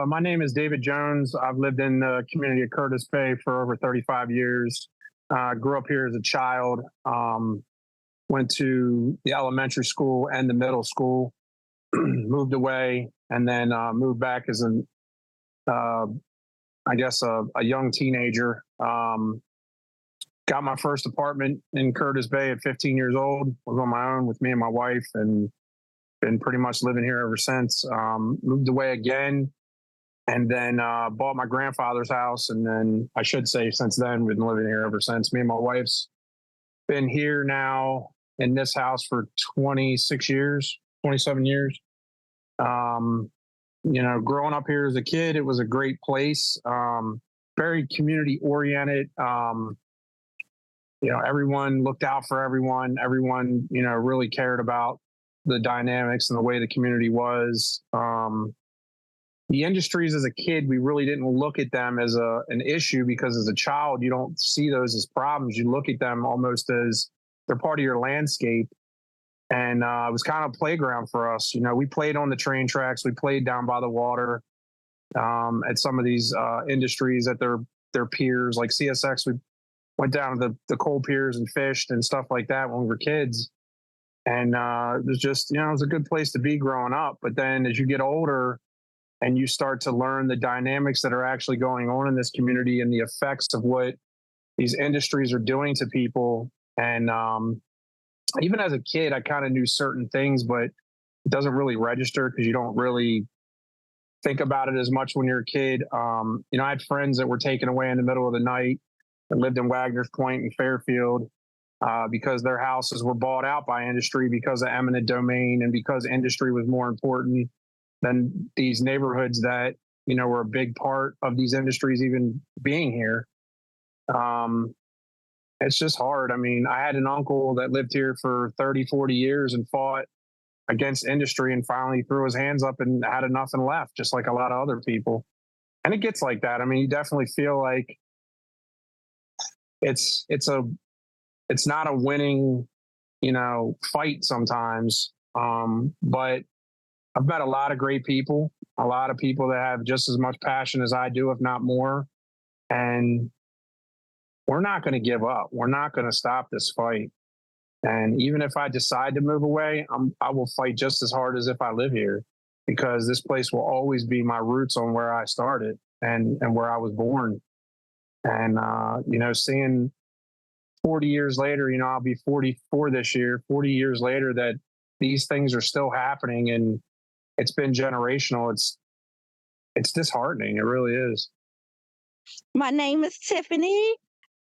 My name is David Jones. I've lived in the community of Curtis Bay for over 35 years. Grew up here as a child. Went to the elementary school and the middle school. Moved away and then moved back as uh, a young teenager. Got my first apartment in Curtis Bay at 15 years old. Was on my own with me and my wife, and been pretty much living here ever since. Moved away again, and then bought my grandfather's house. And then I should say, since then, we've been living here ever since. Me and my wife's been here now in this house for 26 years, 27 years. Growing up here as a kid, it was a great place. Very community oriented. Everyone looked out for everyone. Everyone, really cared about the dynamics and the way the community was. The industries as a kid, we really didn't look at them as an issue, because as a child, you don't see those as problems. You look at them almost as they're part of your landscape. And it was kind of a playground for us. We played on the train tracks. We played down by the water at some of these industries at their piers, like CSX. We went down to the coal piers and fished and stuff like that when we were kids. And it was just, it was a good place to be growing up. But then as you get older and you start to learn the dynamics that are actually going on in this community and the effects of what these industries are doing to people. And even as a kid, I kind of knew certain things, but it doesn't really register because you don't really think about it as much when you're a kid. I had friends that were taken away in the middle of the night that lived in Wagner's Point in Fairfield because their houses were bought out by industry because of eminent domain and because industry was more important than these neighborhoods that, were a big part of these industries even being here. It's just hard. I mean, I had an uncle that lived here for 30, 40 years and fought against industry and finally threw his hands up and had enough and left, just like a lot of other people. And it gets like that. I mean, you definitely feel like it's not a winning, fight sometimes. But I've met a lot of great people, a lot of people that have just as much passion as I do, if not more. And we're not going to give up. We're not going to stop this fight. And even if I decide to move away, I will fight just as hard as if I live here, because this place will always be my roots on where I started and where I was born. And, seeing 40 years later, I'll be 44 this year, 40 years later, that these things are still happening and it's been generational. It's disheartening. It really is. My name is Tiffany.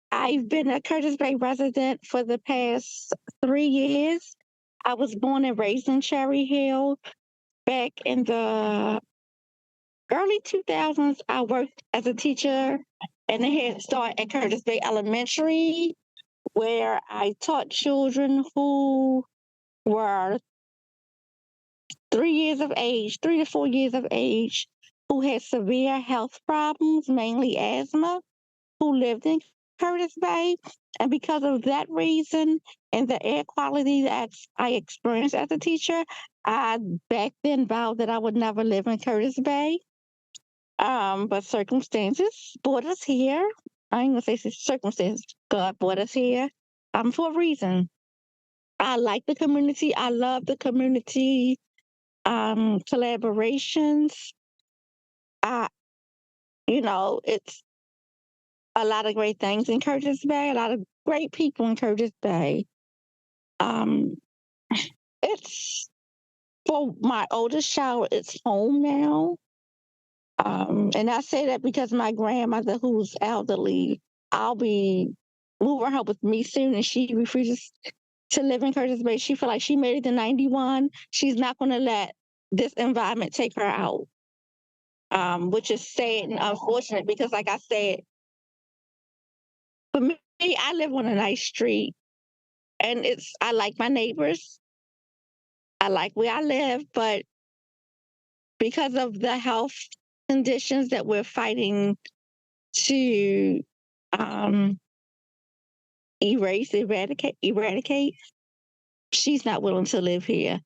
I've been a Curtis Bay resident for the past 3 years. I was born and raised in Cherry Hill. Back in the early 2000s, I worked as a teacher in the Head Start at Curtis Bay Elementary, where I taught children who were 3 to 4 years of age, who had severe health problems, mainly asthma, who lived in Curtis Bay. And because of that reason and the air quality that I experienced as a teacher, I back then vowed that I would never live in Curtis Bay. But circumstances brought us here. I ain't gonna say circumstances. God brought us here for a reason. I like the community. I love the community collaborations. It's a lot of great things in Curtis Bay, a lot of great people in Curtis Bay. It's for my oldest child, it's home now. And I say that because my grandmother, who's elderly, I'll be moving her with me soon, and she refuses to live in Curtis Bay. She feel like she made it to 91. She's not going to let this environment take her out, which is sad and unfortunate because, like I said, for me, I live on a nice street, and I like my neighbors. I like where I live, but because of the health conditions that we're fighting to eradicate, she's not willing to live here.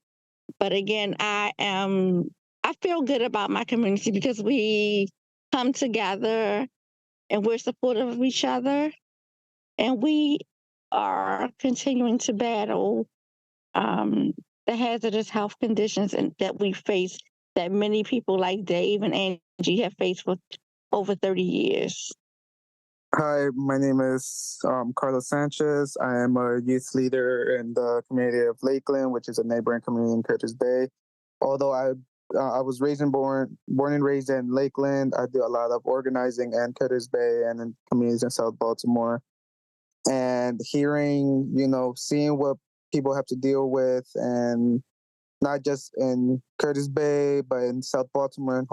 But again, I am I feel good about my community because we come together and we're supportive of each other, and we are continuing to battle the hazardous health conditions that we face, that many people like Dave and Angie have faced for over 30 years. Hi, my name is Carlos Sanchez. I am a youth leader in the community of Lakeland, which is a neighboring community in Curtis Bay. Although I was born and raised in Lakeland, I do a lot of organizing in Curtis Bay and in communities in South Baltimore. And hearing, seeing what people have to deal with, and not just in Curtis Bay, but in South Baltimore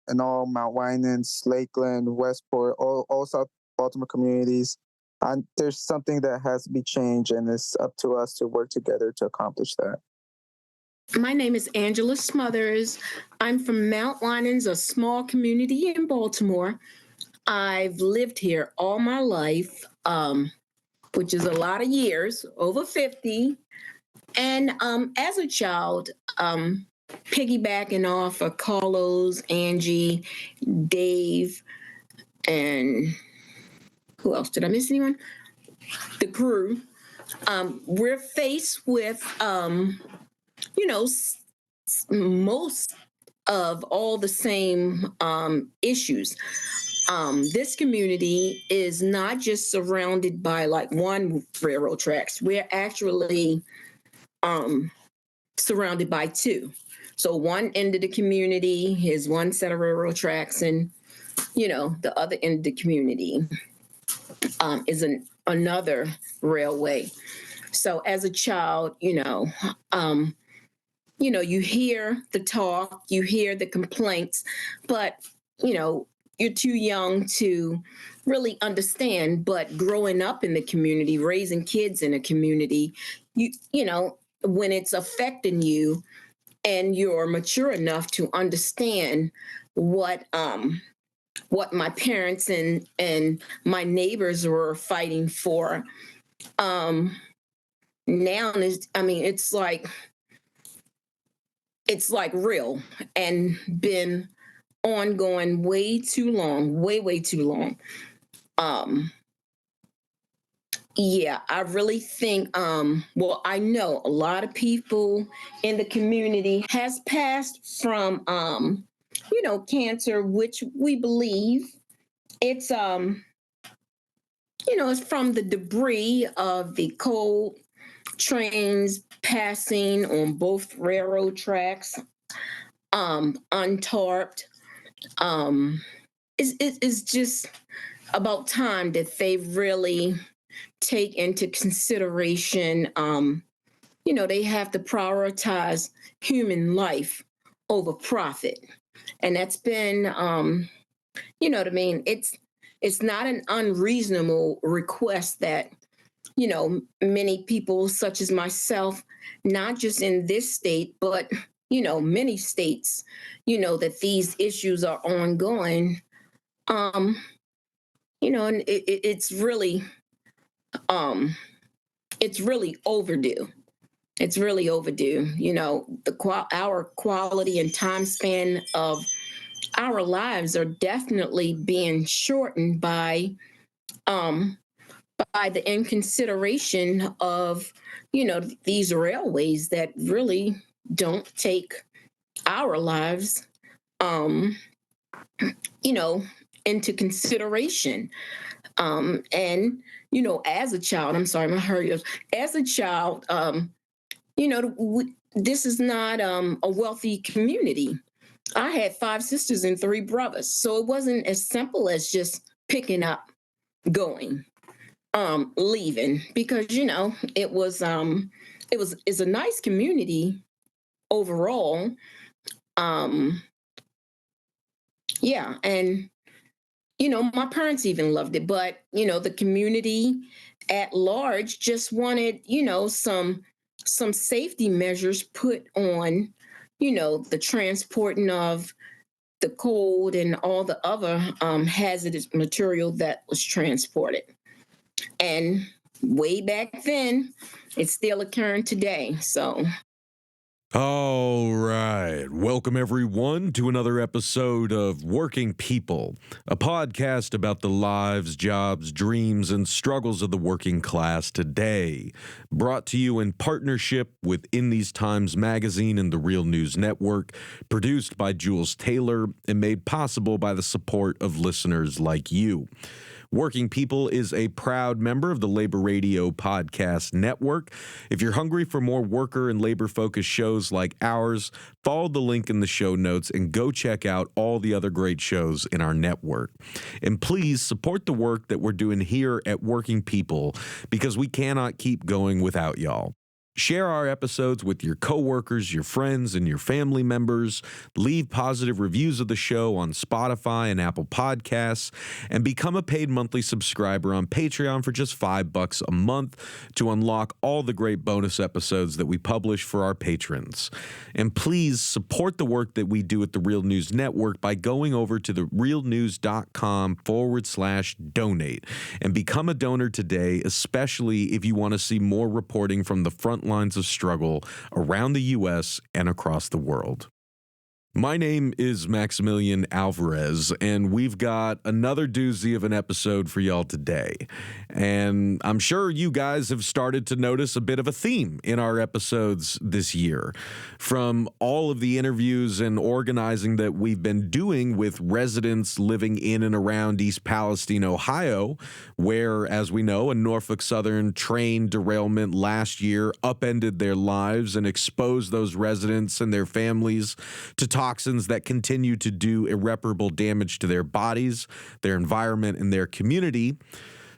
and all Mount Winans, Lakeland, Westport, all South Baltimore communities. There's something that has to be changed, and it's up to us to work together to accomplish that. My name is Angela Smothers. I'm from Mount Winans, a small community in Baltimore. I've lived here all my life, which is a lot of years, over 50. And as a child, piggybacking off of Carlos, Angie, Dave, and who else? Did I miss anyone? The crew. We're faced with, most of all the same issues. This community is not just surrounded by like one railroad tracks. We're actually surrounded by two. So one end of the community is one set of railroad tracks, and the other end of the community is another railway. So as a child, you hear the talk, you hear the complaints, but you're too young to really understand. But growing up in the community, raising kids in a community, when it's affecting you and you're mature enough to understand what my parents and my neighbors were fighting for, now it's like real and been ongoing way too long, way too long. I really think, I know a lot of people in the community has passed from, cancer, which we believe it's, it's from the debris of the coal trains passing on both railroad tracks, untarped. It's just about time that they really take into consideration, they have to prioritize human life over profit. And that's been, it's not an unreasonable request that, many people such as myself, not just in this state, but, many states, that these issues are ongoing. And it's really overdue. It's really overdue. Our quality and time span of our lives are definitely being shortened by the inconsideration of, these railways that really don't take our lives, into consideration. And, as a child, I'm sorry, I'm gonna hurry up. As a child, this is not a wealthy community. I had 5 sisters and 3 brothers, so it wasn't as simple as just picking up, going, leaving, because it's a nice community overall. And my parents even loved it, but the community at large just wanted some safety measures put on the transporting of the coal and all the other hazardous material that was transported. And way back then, it's still occurring today. So All right. Welcome, everyone, to another episode of Working People, a podcast about the lives, jobs, dreams, and struggles of the working class today. Brought to you in partnership with In These Times magazine and the Real News Network, produced by Jules Taylor, and made possible by the support of listeners like you. Working People is a proud member of the Labor Radio Podcast Network. If you're hungry for more worker and labor-focused shows like ours, follow the link in the show notes and go check out all the other great shows in our network. And please support the work that we're doing here at Working People, because we cannot keep going without y'all. Share our episodes with your coworkers, your friends, and your family members. Leave positive reviews of the show on Spotify and Apple Podcasts, and become a paid monthly subscriber on Patreon for just $5 a month to unlock all the great bonus episodes that we publish for our patrons. And please support the work that we do at the Real News Network by going over to therealnews.com/donate and become a donor today, especially if you want to see more reporting from the front lines of struggle around the U.S. and across the world. My name is Maximilian Alvarez, and we've got another doozy of an episode for y'all today. And I'm sure you guys have started to notice a bit of a theme in our episodes this year. From all of the interviews and organizing that we've been doing with residents living in and around East Palestine, Ohio, where, as we know, a Norfolk Southern train derailment last year upended their lives and exposed those residents and their families to toxins that continue to do irreparable damage to their bodies, their environment, and their community,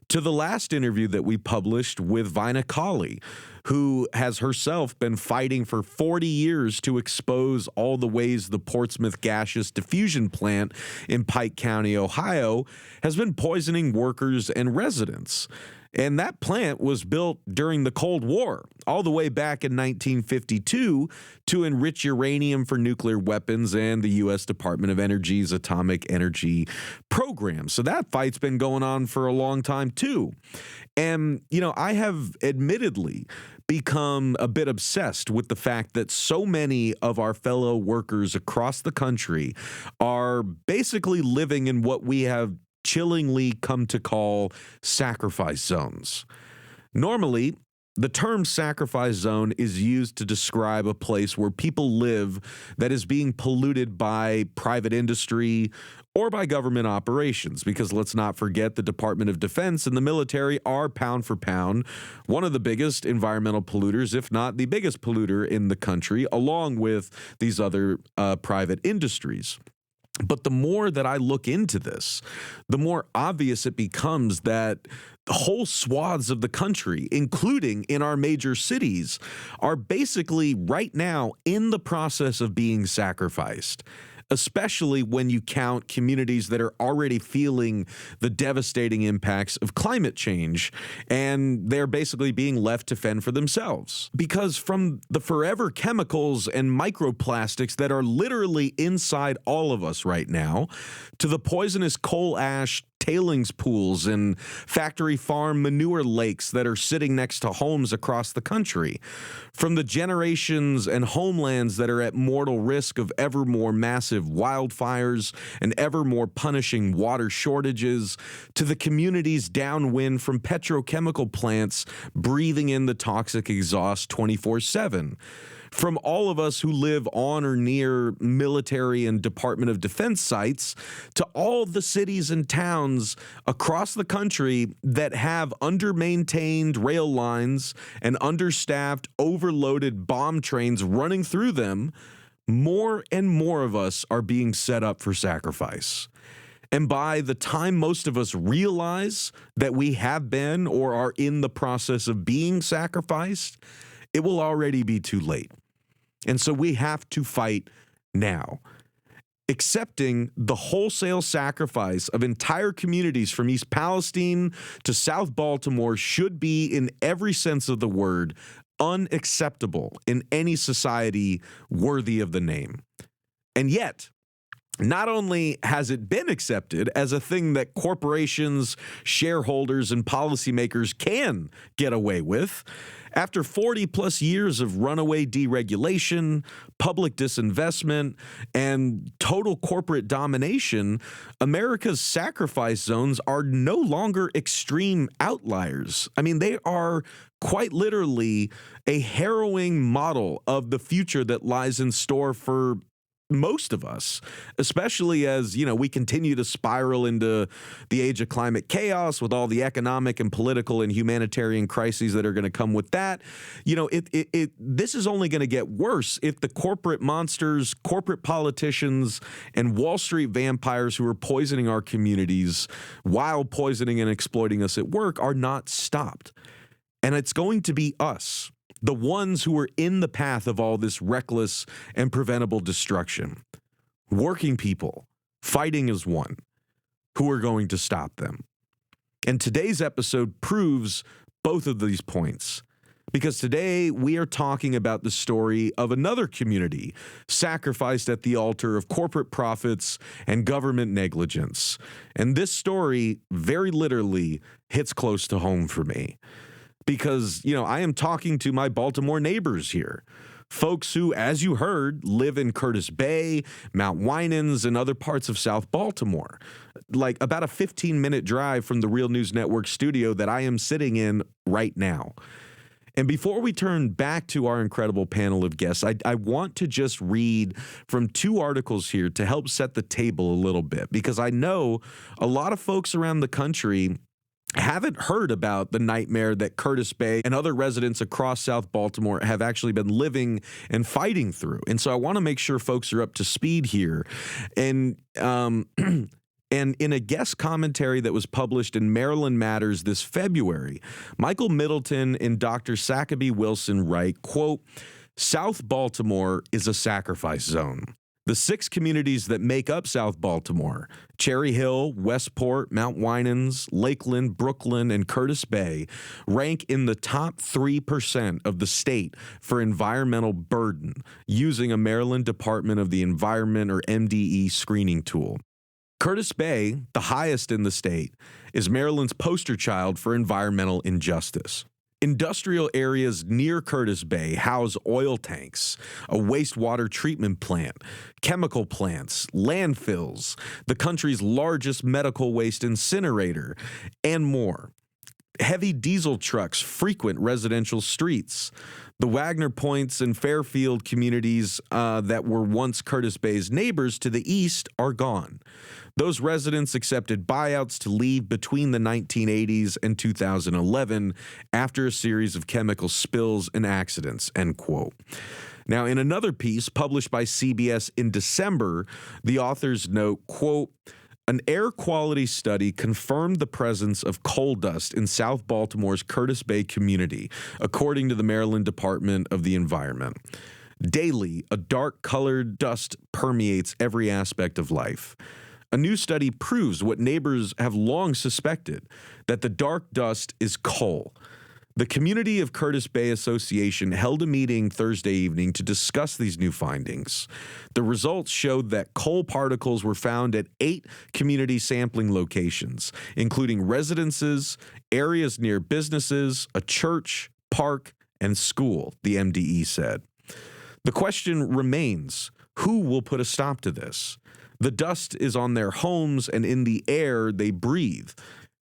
to the last interview that we published with Vina Colley, who has herself been fighting for 40 years to expose all the ways the Portsmouth gaseous diffusion plant in Pike County, Ohio, has been poisoning workers and residents. And that plant was built during the Cold War, all the way back in 1952, to enrich uranium for nuclear weapons and the U.S. Department of Energy's atomic energy program. So that fight's been going on for a long time, too. And, you know, I have admittedly become a bit obsessed with the fact that so many of our fellow workers across the country are basically living in what we have chillingly come to call sacrifice zones. Normally, the term sacrifice zone is used to describe a place where people live that is being polluted by private industry or by government operations, because let's not forget the Department of Defense and the military are, pound for pound, one of the biggest environmental polluters, if not the biggest polluter in the country, along with these other private industries. But the more that I look into this, the more obvious it becomes that whole swaths of the country, including in our major cities, are basically right now in the process of being sacrificed, especially when you count communities that are already feeling the devastating impacts of climate change, and they're basically being left to fend for themselves. Because from the forever chemicals and microplastics that are literally inside all of us right now, to the poisonous coal ash tailings pools and factory farm manure lakes that are sitting next to homes across the country, from the generations and homelands that are at mortal risk of ever more massive wildfires and ever more punishing water shortages, to the communities downwind from petrochemical plants breathing in the toxic exhaust 24/7. From all of us who live on or near military and Department of Defense sites, to all the cities and towns across the country that have under-maintained rail lines and understaffed, overloaded bomb trains running through them, more and more of us are being set up for sacrifice. And by the time most of us realize that we have been or are in the process of being sacrificed, it will already be too late. And so we have to fight now. Accepting the wholesale sacrifice of entire communities from East Palestine to South Baltimore should be, in every sense of the word, unacceptable in any society worthy of the name. And yet, Not only has it been accepted as a thing that corporations, shareholders, and policymakers can get away with, after 40 plus years of runaway deregulation, public disinvestment, and total corporate domination, America's sacrifice zones are no longer extreme outliers. I mean, they are quite literally a harrowing model of the future that lies in store for most of us, especially as, we continue to spiral into the age of climate chaos with all the economic and political and humanitarian crises that are going to come with that. This is only going to get worse if the corporate monsters, corporate politicians, and Wall Street vampires who are poisoning our communities while poisoning and exploiting us at work are not stopped. And it's going to be us, the ones who are in the path of all this reckless and preventable destruction. Working people, fighting as one, who are going to stop them. And today's episode proves both of these points, because today we are talking about the story of another community sacrificed at the altar of corporate profits and government negligence. And this story very literally hits close to home for me. Because, I am talking to my Baltimore neighbors here. Folks who, as you heard, live in Curtis Bay, Mount Winans, and other parts of South Baltimore. Like about a 15-minute drive from the Real News Network studio that I am sitting in right now. And before we turn back to our incredible panel of guests, I want to just read from two articles here to help set the table a little bit. Because I know a lot of folks around the country haven't heard about the nightmare that Curtis Bay and other residents across South Baltimore have actually been living and fighting through. And so I want to make sure folks are up to speed here. And and in a guest commentary that was published in Maryland Matters this February, Michael Middleton and Dr. Sacoby Wilson write, quote, "South Baltimore is a sacrifice zone. The 6 communities that make up South Baltimore, Cherry Hill, Westport, Mount Winans, Lakeland, Brooklyn, and Curtis Bay, rank in the top 3% of the state for environmental burden using a Maryland Department of the Environment or MDE screening tool. Curtis Bay, the highest in the state, is Maryland's poster child for environmental injustice. Industrial areas near Curtis Bay house oil tanks, a wastewater treatment plant, chemical plants, landfills, the country's largest medical waste incinerator, and more. Heavy diesel trucks frequent residential streets. The Wagner Points and Fairfield communities that were once Curtis Bay's neighbors to the east are gone. Those residents accepted buyouts to leave between the 1980s and 2011 after a series of chemical spills and accidents," end quote. Now, in another piece published by CBS in December, the authors note, quote, "An air quality study confirmed the presence of coal dust in South Baltimore's Curtis Bay community, according to the Maryland Department of the Environment. Daily, a dark-colored dust permeates every aspect of life. A new study proves what neighbors have long suspected, that the dark dust is coal. The Community of Curtis Bay Association held a meeting Thursday evening to discuss these new findings. The results showed that coal particles were found at 8 community sampling locations, including residences, areas near businesses, a church, park, and school, the MDE said. The question remains, who will put a stop to this? The dust is on their homes and in the air they breathe.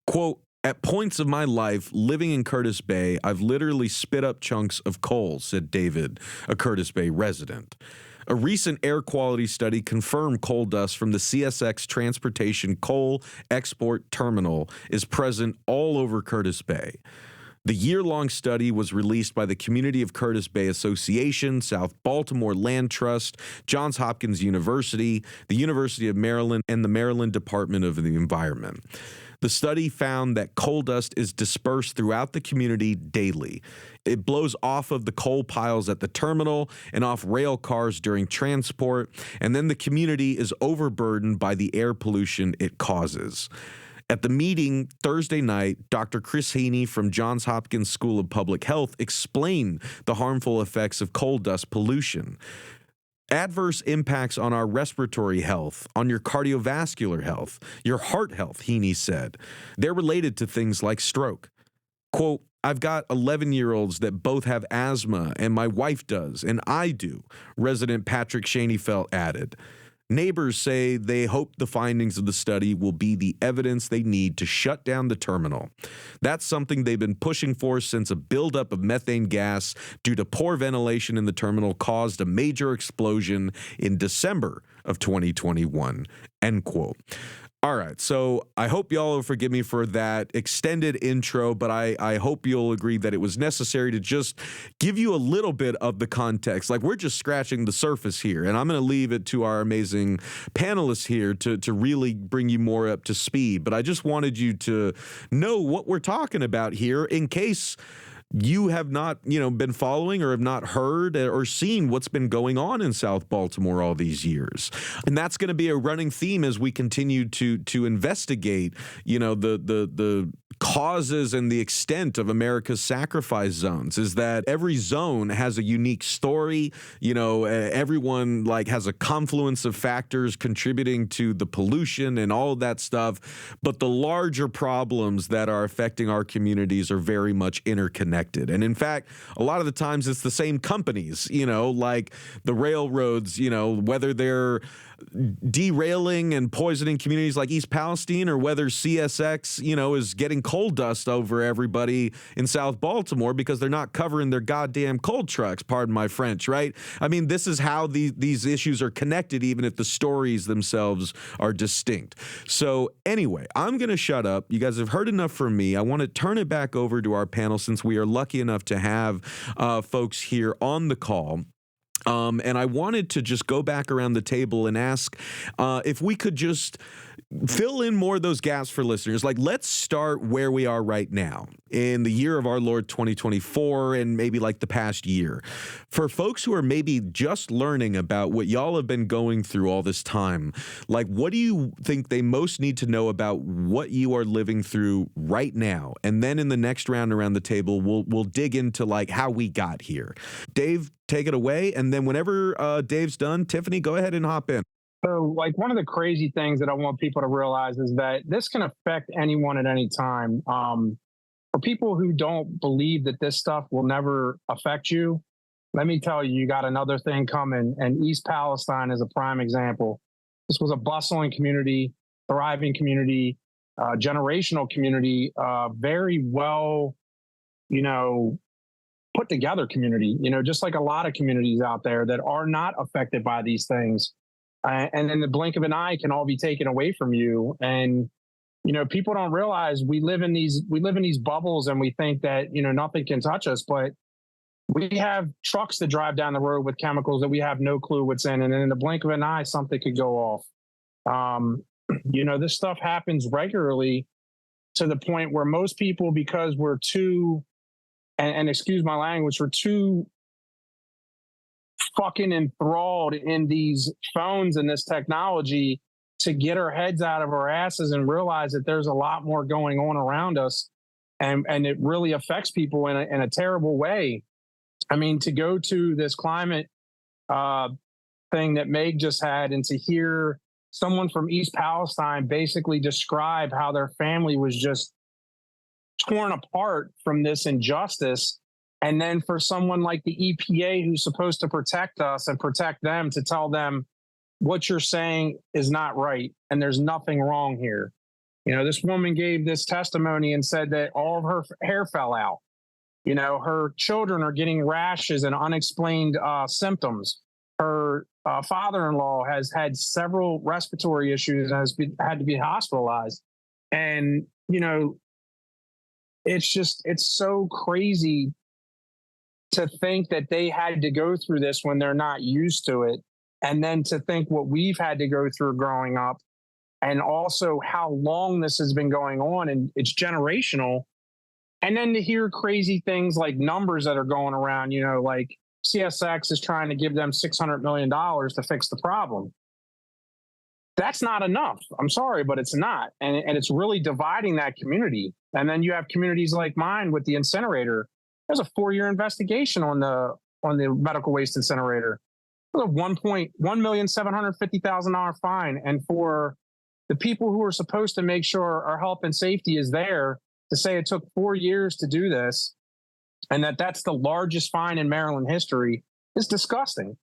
Quote, "At points of my life living in Curtis Bay, I've literally spit up chunks of coal," said David, a Curtis Bay resident. A recent air quality study confirmed coal dust from the CSX Transportation Coal Export Terminal is present all over Curtis Bay. The year-long study was released by the Community of Curtis Bay Association, South Baltimore Land Trust, Johns Hopkins University, the University of Maryland, and the Maryland Department of the Environment. The study found that coal dust is dispersed throughout the community daily. It blows off of the coal piles at the terminal and off rail cars during transport, and then the community is overburdened by the air pollution it causes. At the meeting Thursday night, Dr. Chris Haney from Johns Hopkins School of Public Health explained the harmful effects of coal dust pollution. Adverse impacts on our respiratory health, on your cardiovascular health, your heart health, Heaney said. They're related to things like stroke. Quote, I've got 11-year-olds that both have asthma, and my wife does, and I do, resident Patrick Schoenfeld added. Neighbors say they hope the findings of the study will be the evidence they need to shut down the terminal. That's something they've been pushing for since a buildup of methane gas due to poor ventilation in the terminal caused a major explosion in December of 2021, end quote. All right, so I hope y'all will forgive me for that extended intro, but I hope you'll agree that it was necessary to just give you a little bit of the context. Like, we're just scratching the surface here, and I'm going to leave it to our amazing panelists here to really bring you more up to speed. But I just wanted you to know what we're talking about here in case you have not, been following or have not heard or seen what's been going on in South Baltimore all these years. And that's going to be a running theme as we continue to investigate, the causes and the extent of America's sacrifice zones, is that every zone has a unique story. Everyone has a confluence of factors contributing to the pollution and all of that stuff. But the larger problems that are affecting our communities are very much interconnected. And in fact, a lot of the times it's the same companies, like the railroads, whether they're derailing and poisoning communities like East Palestine, or whether CSX, is getting coal dust over everybody in South Baltimore because they're not covering their goddamn coal trucks, pardon my French, right? I mean, this is how these issues are connected, even if the stories themselves are distinct. So anyway, I'm going to shut up. You guys have heard enough from me. I want to turn it back over to our panel, since we are lucky enough to have folks here on the call. And I wanted to just go back around the table and ask if we could just fill in more of those gaps for listeners. Let's start where we are right now in the year of our Lord 2024, and maybe the past year. For folks who are maybe just learning about what y'all have been going through all this time, what do you think they most need to know about what you are living through right now? And then in the next round around the table, we'll dig into how we got here. Dave, take it away. And then whenever Dave's done, Tiffany, go ahead and hop in. So, one of the crazy things that I want people to realize is that this can affect anyone at any time. For people who don't believe that this stuff will never affect you, let me tell you, you got another thing coming. And East Palestine is a prime example. This was a bustling community, thriving community, generational community, very well, put together community, just like a lot of communities out there that are not affected by these things. And in the blink of an eye can all be taken away from you. And, people don't realize we live in these bubbles, and we think that, nothing can touch us, but we have trucks that drive down the road with chemicals that we have no clue what's in. And in the blink of an eye, something could go off. This stuff happens regularly, to the point where most people, because we're too, and excuse my language, we're too fucking enthralled in these phones and this technology, to get our heads out of our asses and realize that there's a lot more going on around us, and it really affects people in a terrible way. I mean, to go to this climate thing that Meg just had, and to hear someone from East Palestine basically describe how their family was just torn apart from this injustice. And then for someone like the EPA, who's supposed to protect us and protect them, to tell them what you're saying is not right and there's nothing wrong here. This woman gave this testimony and said that all of her hair fell out. Her children are getting rashes and unexplained symptoms. Her father-in-law has had several respiratory issues and had to be hospitalized. And, it's so crazy to think that they had to go through this when they're not used to it. And then to think what we've had to go through growing up, and also how long this has been going on, and it's generational. And then to hear crazy things like numbers that are going around, like CSX is trying to give them $600 million to fix the problem. That's not enough. I'm sorry, but it's not. And it's really dividing that community. And then you have communities like mine with the incinerator. There's a 4-year investigation on the medical waste incinerator. a $1,750,000 fine. And for the people who are supposed to make sure our health and safety is there, to say it took 4 years to do this and that's the largest fine in Maryland history is disgusting.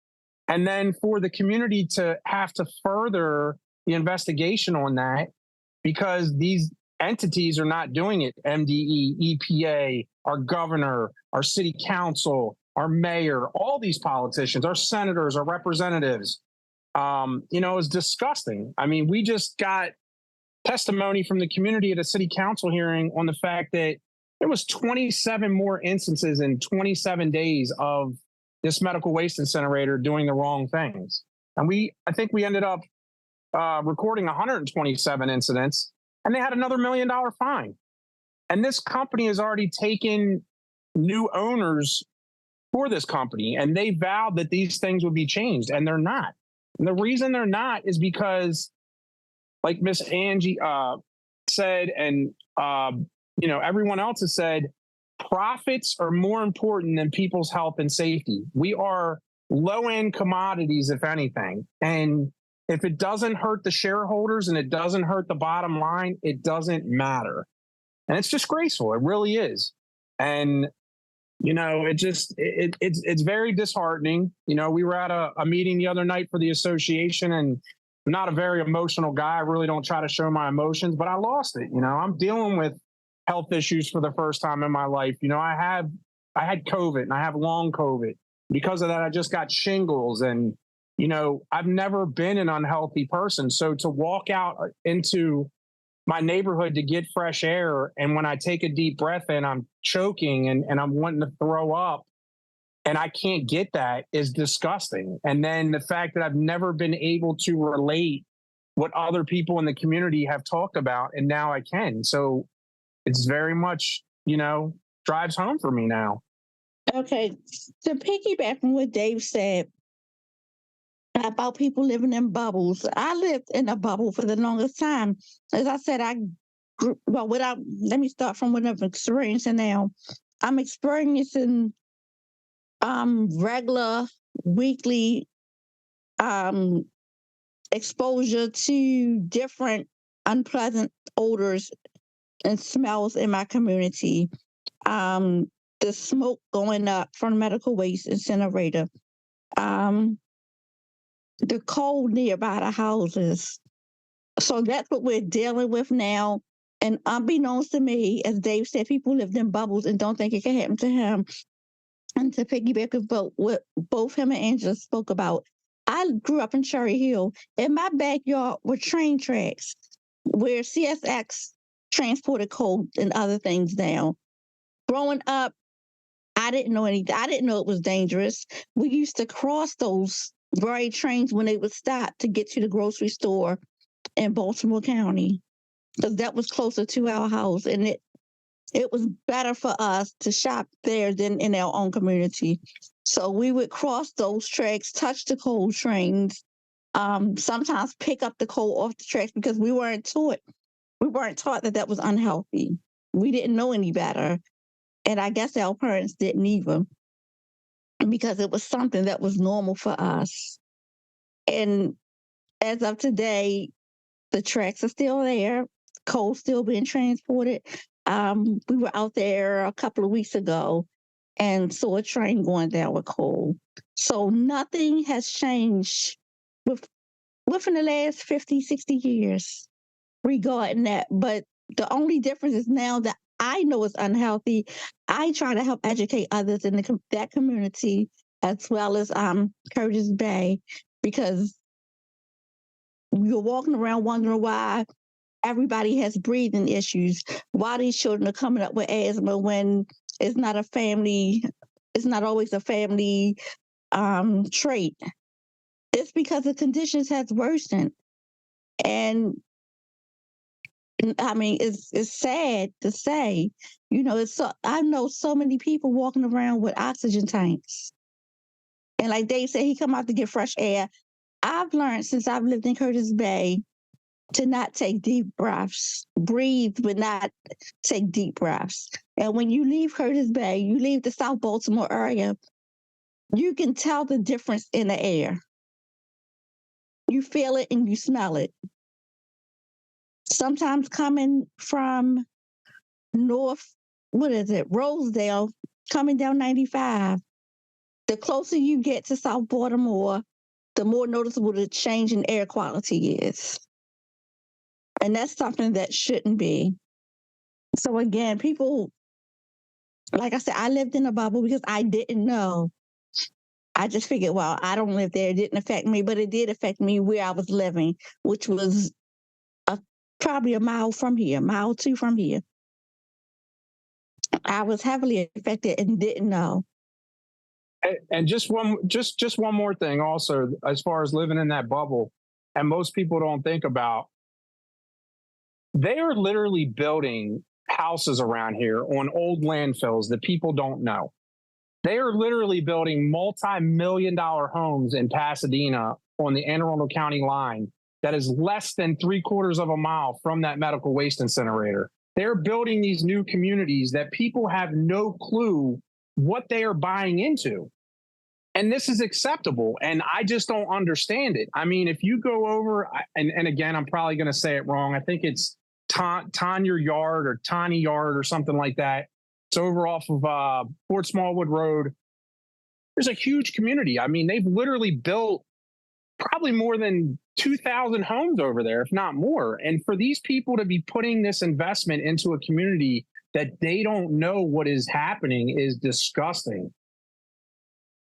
And then for the community to have to further the investigation on that because these entities are not doing it. MDE, EPA, our governor, our city council, our mayor, all these politicians, our senators, our representatives, is disgusting. I mean, we just got testimony from the community at a city council hearing on the fact that there was 27 more instances in 27 days of this medical waste incinerator doing the wrong things. And I think we ended up recording 127 incidents, and they had another $1 million fine. And this company has already taken new owners for this company, and they vowed that these things would be changed, and they're not. And the reason they're not is because, like Miss Angie said, and everyone else has said, profits are more important than people's health and safety. We are low-end commodities, if anything. And if it doesn't hurt the shareholders and it doesn't hurt the bottom line, it doesn't matter. And it's disgraceful. It really is. And, it's very disheartening. We were at a meeting the other night for the association, and I'm not a very emotional guy. I really don't try to show my emotions, but I lost it. I'm dealing with health issues for the first time in my life. I had COVID and I have long COVID. Because of that, I just got shingles, and I've never been an unhealthy person. So to walk out into my neighborhood to get fresh air, and when I take a deep breath in, I'm choking and I'm wanting to throw up, and I can't get that, is disgusting. And then the fact that I've never been able to relate what other people in the community have talked about, and now I can. So it's very much, drives home for me now. Okay, to piggyback on what Dave said about people living in bubbles, I lived in a bubble for the longest time. As I said, let me start from what I'm experiencing now. I'm experiencing regular weekly exposure to different unpleasant odors and smells in my community. The smoke going up from medical waste incinerator, the cold nearby the houses. So that's what we're dealing with now. And unbeknownst to me, as Dave said, people lived in bubbles and don't think it can happen to him. And to piggyback with what both him and Angela spoke about, I grew up in Cherry Hill. In my backyard were train tracks where CSX transported coal and other things down. Growing up, I didn't know anything. I didn't know it was dangerous. We used to cross those very trains when they would stop to get to the grocery store in Baltimore County, because that was closer to our house, and it was better for us to shop there than in our own community. So we would cross those tracks, touch the coal trains, sometimes pick up the coal off the tracks because we weren't taught that was unhealthy. We didn't know any better. And I guess our parents didn't either, because it was something that was normal for us. And as of today, the tracks are still there, coal still being transported. We were out there a couple of weeks ago and saw a train going down with coal. So nothing has changed within the last 50, 60 years regarding that. But the only difference is now that I know it's unhealthy, I try to help educate others in that community, as well as Curtis Bay, because you're walking around wondering why everybody has breathing issues, why these children are coming up with asthma when it's not always a family trait. It's because the conditions has worsened. And I mean, it's sad to say, I know so many people walking around with oxygen tanks. And like Dave said, he come out to get fresh air. I've learned since I've lived in Curtis Bay to not take deep breaths, breathe, but not take deep breaths. And when you leave Curtis Bay, you leave the South Baltimore area, you can tell the difference in the air. You feel it and you smell it. Sometimes coming from Rosedale, coming down 95. The closer you get to South Baltimore, the more noticeable the change in air quality is. And that's something that shouldn't be. So again, people, like I said, I lived in a bubble because I didn't know. I just figured, well, I don't live there. It didn't affect me, but it did affect me where I was living, which was probably a mile or two from here. I was heavily affected and didn't know. And just one more thing also, as far as living in that bubble, and most people don't think about, they are literally building houses around here on old landfills that people don't know. They are literally building multi-million-dollar homes in Pasadena on the Anne Arundel County line that is less than 3/4 of a mile from that medical waste incinerator. They're building these new communities that people have no clue what they are buying into. And this is acceptable. And I just don't understand it. I mean, if you go over, and again, I'm probably going to say it wrong. I think it's Tanya Yard or Tawny Yard or something like that. It's over off of Fort Smallwood Road. There's a huge community. I mean, they've literally built probably more than 2,000 homes over there, if not more. And for these people to be putting this investment into a community that they don't know what is happening is disgusting.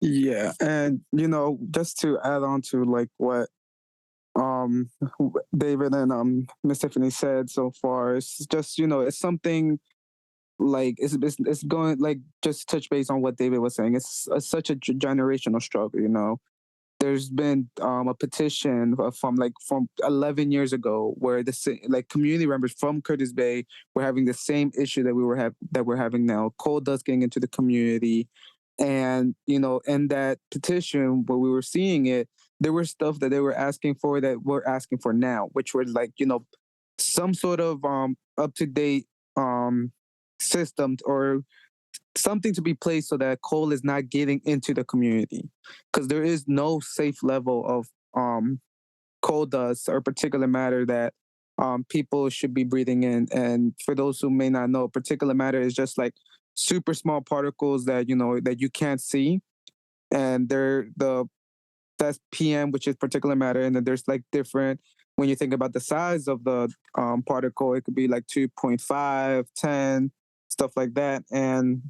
Yeah, and just to add on to like what David and Miss Tiffany said so far, it's just it's something like it's going, like, just touch base on what David was saying. It's such a generational struggle. There's been a petition from 11 years ago where the community members from Curtis Bay were having the same issue that we're having now. Coal dust getting into the community. And, in that petition, where we were seeing it, there were stuff that they were asking for that we're asking for now, which were like, some sort of up-to-date system or something to be placed so that coal is not getting into the community. Because there is no safe level of coal dust or particulate matter that people should be breathing in. And for those who may not know, particulate matter is just like super small particles that that you can't see, and that's PM, which is particulate matter, and then there's like different. When you think about the size of the particle, it could be like 2.5, 10, stuff like that. And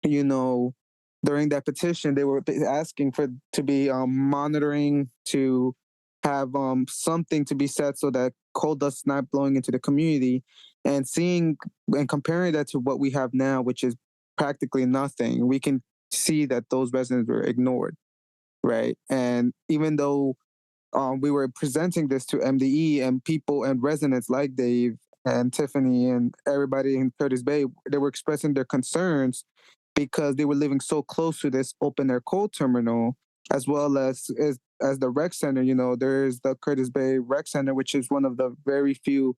during that petition, they were asking to be monitoring, to have something to be set so that coal dust is not blowing into the community, and seeing and comparing that to what we have now, which is practically nothing. We can see that those residents were ignored, right? And even though we were presenting this to MDE and people and residents like Dave and Tiffany and everybody in Curtis Bay, they were expressing their concerns because they were living so close to this open air coal terminal, as well as the rec center. There's the Curtis Bay Rec Center, which is one of the very few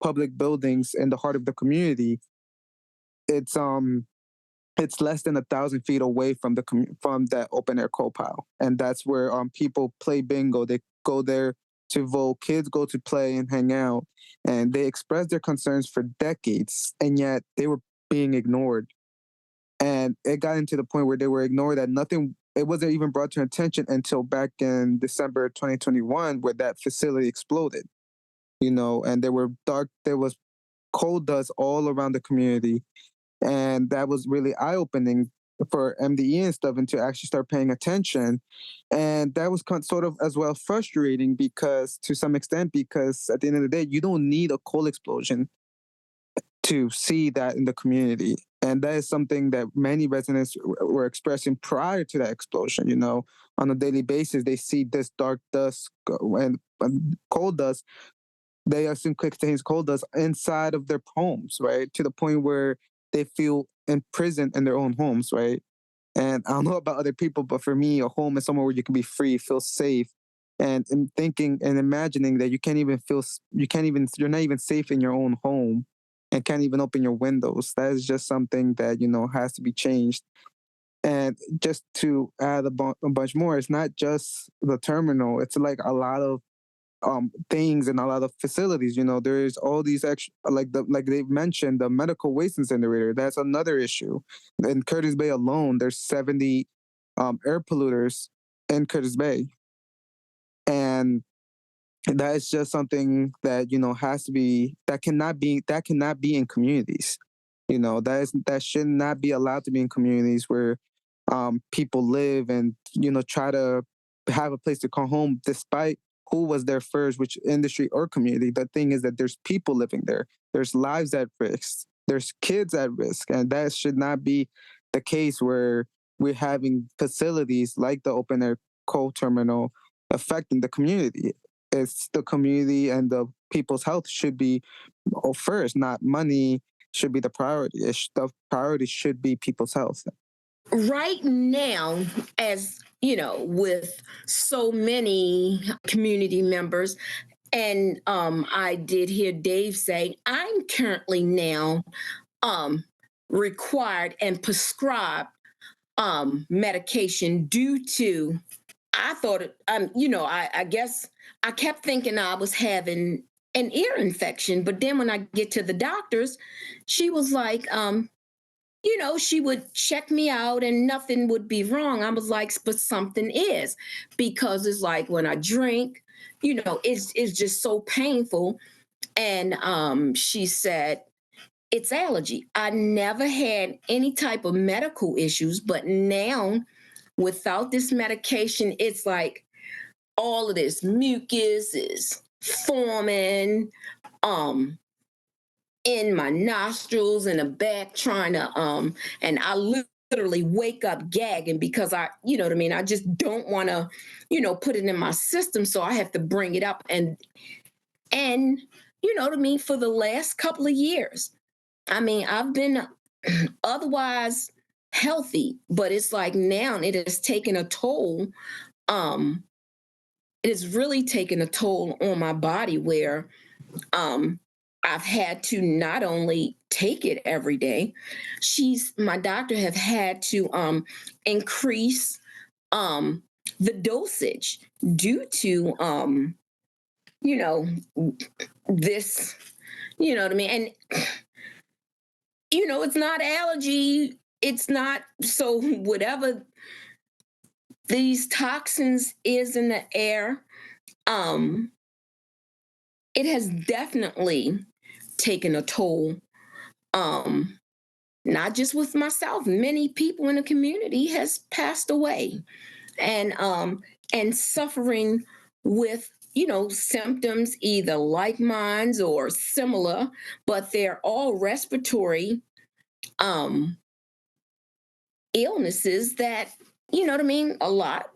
public buildings in the heart of the community. It's less than 1,000 feet away from that open air coal pile, and that's where people play bingo. They go there to vote. Kids go to play and hang out, and they express their concerns for decades, and yet they were being ignored. And it got into the point where they were ignored, that it wasn't even brought to attention until back in December 2021, where that facility exploded, and there was coal dust all around the community. And that was really eye-opening for MDE and stuff, and to actually start paying attention. And that was sort of as well frustrating to some extent, because at the end of the day, you don't need a coal explosion to see that in the community. And that is something that many residents were expressing prior to that explosion. On a daily basis, they see this dark dust and coal dust. They assume contains coal dust inside of their homes, right? To the point where they feel imprisoned in their own homes, right? And I don't know about other people, but for me, a home is somewhere where you can be free, feel safe. And in thinking and imagining that you're not even safe in your own home and can't even open your windows. That is just something that, has to be changed. And just to add a bunch more, it's not just the terminal. It's like a lot of things and a lot of facilities. There's all these extra, like they've mentioned, the medical waste incinerator. That's another issue. In Curtis Bay alone, there's 70 air polluters in Curtis Bay, and that is just something that has to be, that cannot be in communities. That should not be allowed to be in communities where people live and try to have a place to call home, despite who was there first, which industry or community. The thing is that there's people living there, there's lives at risk, there's kids at risk, and that should not be the case where we're having facilities like the open air coal terminal affecting the community. It's the community and the people's health should be first, not money should be the priority. The priority should be people's health. Right now, as with so many community members, and I did hear Dave say, I'm currently now required and prescribed medication due to, I thought, I guess I kept thinking I was having an ear infection, but then when I get to the doctors, she was like, she would check me out and nothing would be wrong. I was like, but something is, because it's like when I drink, it's just so painful. And she said, it's allergy. I never had any type of medical issues, but now without this medication, it's like all of this mucus is forming in my nostrils and the back, trying to and I literally wake up gagging because I just don't want to put it in my system, so I have to bring it up. And for the last couple of years, I've been otherwise healthy, but it's like now it has taken a toll. It has really taken a toll on my body where I've had to not only take it every day, my doctor have had to increase the dosage due to this, and it's not allergy, it's not, so whatever these toxins is in the air, it has definitely taken a toll, not just with myself. Many people in the community has passed away and suffering with symptoms either like mine or similar, but they're all respiratory illnesses that a lot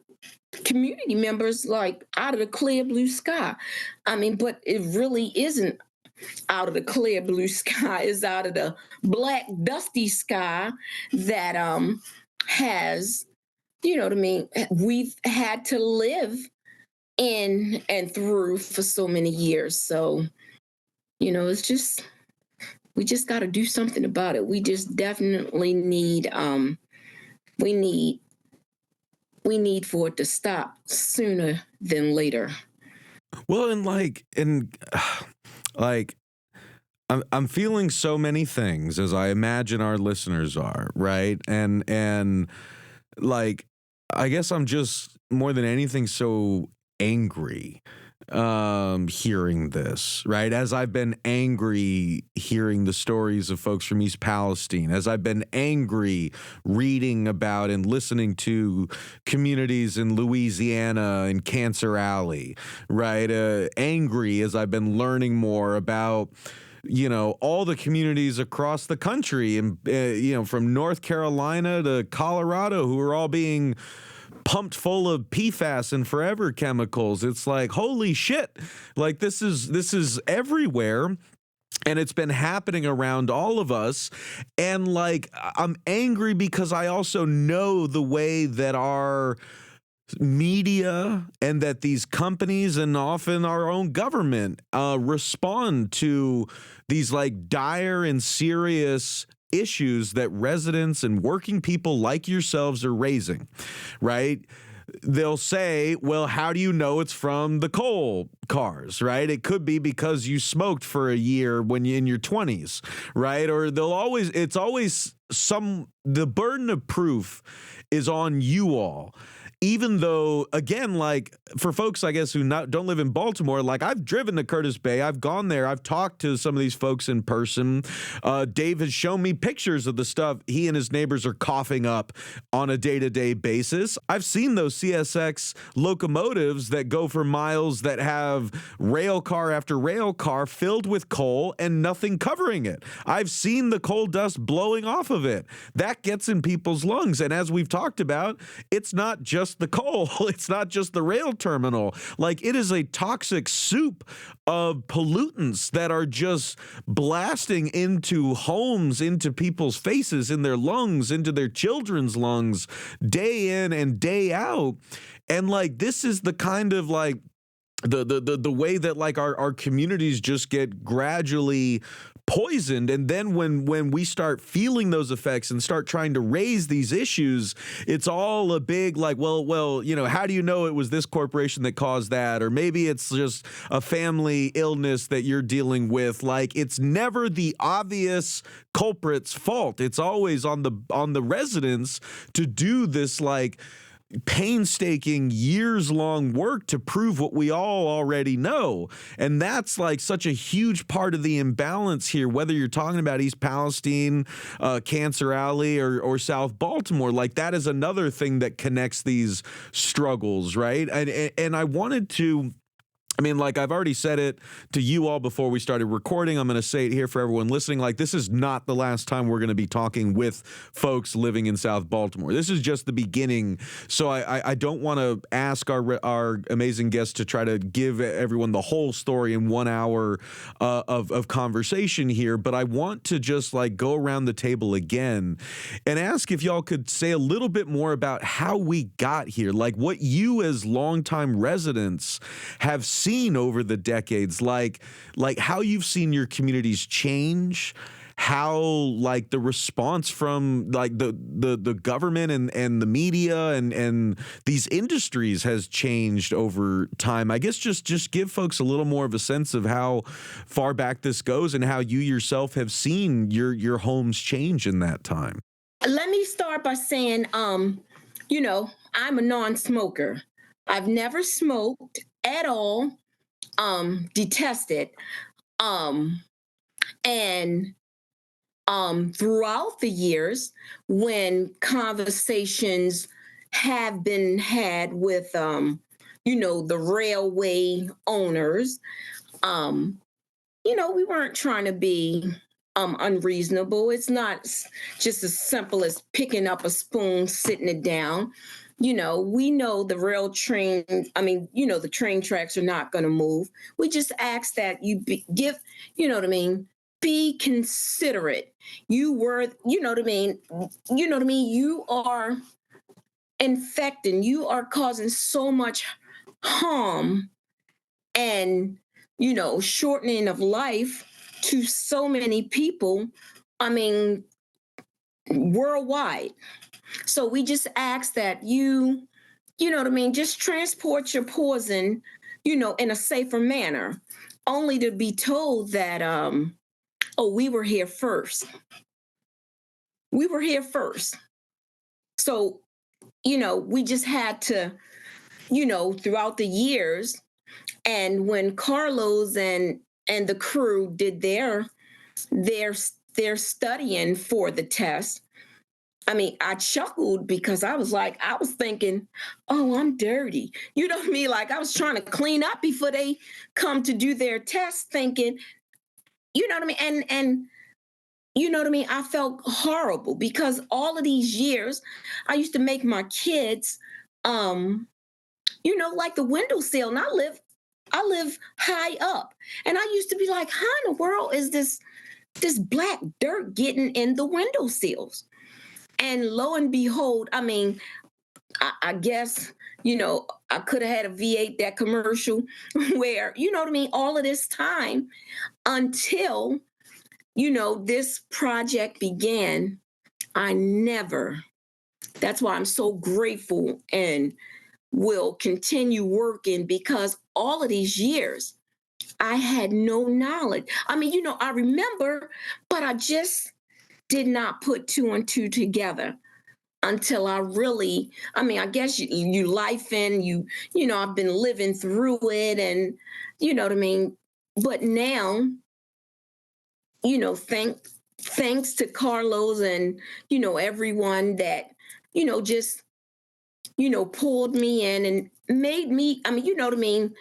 community members like out of the clear blue sky. But it really isn't out of the clear blue sky. It's out of the black dusty sky that has we've had to live in and through for so many years. So it's just, we just got to do something about it. We just definitely need we need for it to stop sooner than later. Well, I'm feeling so many things, as I imagine our listeners are, right? And like, I guess I'm just more than anything so angry hearing this, right? As I've been angry hearing the stories of folks from East Palestine, as I've been angry reading about and listening to communities in Louisiana and Cancer Alley, right? Angry as I've been learning more about all the communities across the country, and from North Carolina to Colorado, who are all being pumped full of PFAS and forever chemicals. It's like, holy shit, like this is everywhere. And it's been happening around all of us. And like, I'm angry because I also know the way that our media and that these companies and often our own government respond to these like dire and serious issues that residents and working people like yourselves are raising, right? They'll say, well, how do you know it's from the coal cars, right? It could be because you smoked for a year when you're in your 20s, right? Or it's always the burden of proof is on you all. Even though, again, like for folks, I guess, who don't live in Baltimore, like I've driven to Curtis Bay. I've gone there. I've talked to some of these folks in person. Dave has shown me pictures of the stuff he and his neighbors are coughing up on a day-to-day basis. I've seen those CSX locomotives that go for miles that have rail car after rail car filled with coal and nothing covering it. I've seen the coal dust blowing off of it. That gets in people's lungs. And as we've talked about, it's not just the coal. It's not just the rail terminal. Like, it is a toxic soup of pollutants that are just blasting into homes, into people's faces, in their lungs, into their children's lungs, day in and day out. And like, this is the kind of like the way that like our communities just get gradually poisoned. And then when we start feeling those effects and start trying to raise these issues, it's all a big like, well, you know, how do you know it was this corporation that caused that? Or maybe it's just a family illness that you're dealing with. Like, it's never the obvious culprit's fault. It's always on the residents to do this like painstaking years-long work to prove what we all already know. And that's like such a huge part of the imbalance here, whether you're talking about East Palestine, Cancer Alley, or South Baltimore. Like, that is another thing that connects these struggles, right? And I wanted to, I mean, like, I've already said it to you all before we started recording. I'm going to say it here for everyone listening. Like, this is not the last time we're going to be talking with folks living in South Baltimore. This is just the beginning. So I don't want to ask our amazing guests to try to give everyone the whole story in 1 hour of conversation here. But I want to just like go around the table again and ask if y'all could say a little bit more about how we got here, like what you as longtime residents have seen over the decades, like how you've seen your communities change, how like the response from like the government and the media and these industries has changed over time. I guess just give folks a little more of a sense of how far back this goes and how you yourself have seen your homes change in that time. Let me start by saying, you know, I'm a non-smoker. I've never smoked at all, detest it. And throughout the years, when conversations have been had with, you know, the railway owners, you know, we weren't trying to be unreasonable. It's not just as simple as picking up a spoon, sitting it down. You know, we know the rail train, I mean, you know, the train tracks are not going to move. We just ask that you give, you know what I mean, be considerate. You were, you know what I mean, you are infecting, you are causing so much harm and, you know, shortening of life to so many people, I mean, worldwide. So we just ask that you know what I mean, just transport your poison, you know, in a safer manner, only to be told that, oh, we were here first. We were here first. So, you know, we just had to, you know, throughout the years, and when Carlos and the crew did their studying for the test, I mean, I chuckled because I was thinking, oh, I'm dirty. You know what I mean? Like, I was trying to clean up before they come to do their test, thinking, you know what I mean? And you know what I mean? I felt horrible because all of these years, I used to make my kids, you know, like the windowsill. And I live high up. And I used to be like, how in the world is this black dirt getting in the windowsills? And lo and behold, I mean, I guess, you know, I could have had a V8, that commercial where, you know what I mean, all of this time until this project began, that's why I'm so grateful and will continue working, because all of these years, I had no knowledge. I mean, I remember, but I just did not put two and two together until I really, I guess you life in, I've been living through it, and you know what I mean? But now, thanks to Carlos and, everyone that, just, pulled me in and made me, you know what I mean?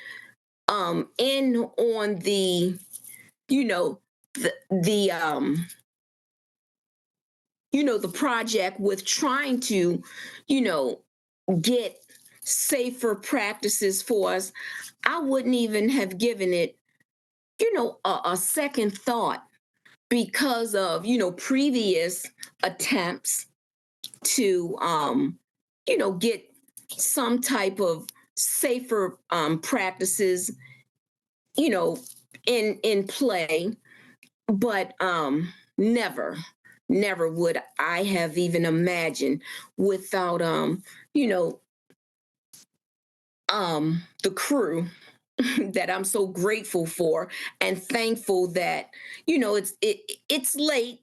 In on the, the the project with trying to, get safer practices for us, I wouldn't even have given it, a second thought, because of, previous attempts to, get some type of safer practices, in play. But never would I have even imagined, without the crew that I'm so grateful for and thankful that it's late,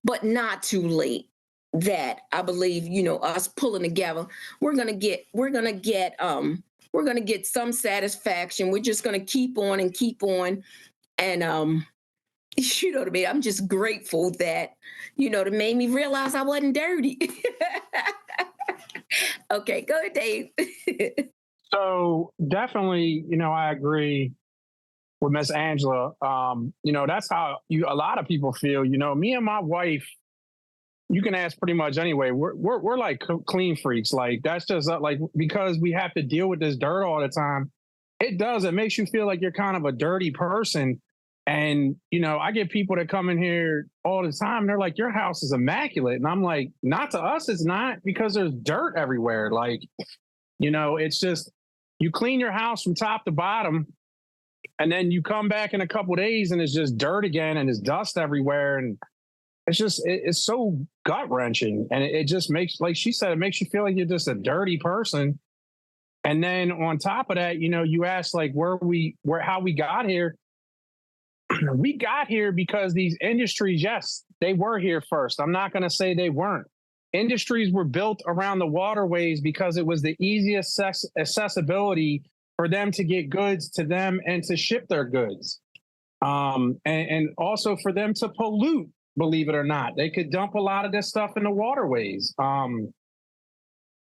but not too late. That I believe, us pulling together, we're gonna get some satisfaction. We're just gonna keep on and keep on, and you know what I mean? I'm just grateful that, it made me realize I wasn't dirty. Okay, go ahead, Dave. So definitely, I agree with Miss Angela. That's how a lot of people feel. Me and my wife, you can ask pretty much anyway. We're like clean freaks. Like, that's just like, because we have to deal with this dirt all the time. It makes you feel like you're kind of a dirty person. And, I get people that come in here all the time. They're like, your house is immaculate. And I'm like, not to us, it's not, because there's dirt everywhere. Like, it's just, you clean your house from top to bottom, and then you come back in a couple of days and it's just dirt again, and there's dust everywhere. And it's so gut wrenching. And it just makes, like she said, it makes you feel like you're just a dirty person. And then on top of that, you ask like how we got here. We got here because these industries, yes, they were here first. I'm not going to say they weren't. Industries were built around the waterways because it was the easiest accessibility for them to get goods to them and to ship their goods. And also for them to pollute, believe it or not. They could dump a lot of this stuff in the waterways. But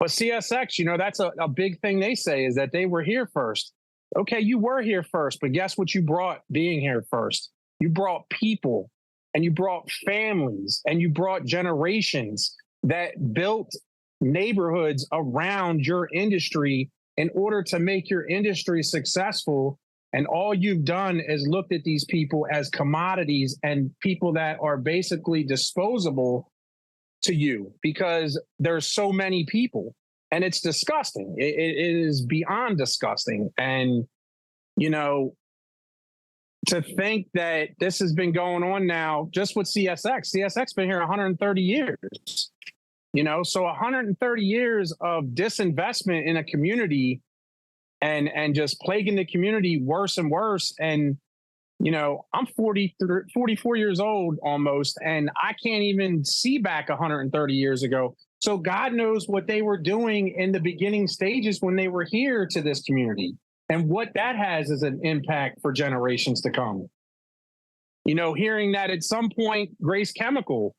CSX, that's a big thing they say, is that they were here first. Okay, you were here first, but guess what you brought being here first? You brought people, and you brought families, and you brought generations that built neighborhoods around your industry in order to make your industry successful. And all you've done is looked at these people as commodities and people that are basically disposable to you, because there's so many people. And it's disgusting. It is beyond disgusting. And, to think that this has been going on now just with CSX been here 130 years, so 130 years of disinvestment in a community and just plaguing the community worse and worse. And, I'm 44 years old almost, and I can't even see back 130 years ago. So God knows what they were doing in the beginning stages when they were here to this community, and what that has as an impact for generations to come. Hearing that at some point Grace Chemical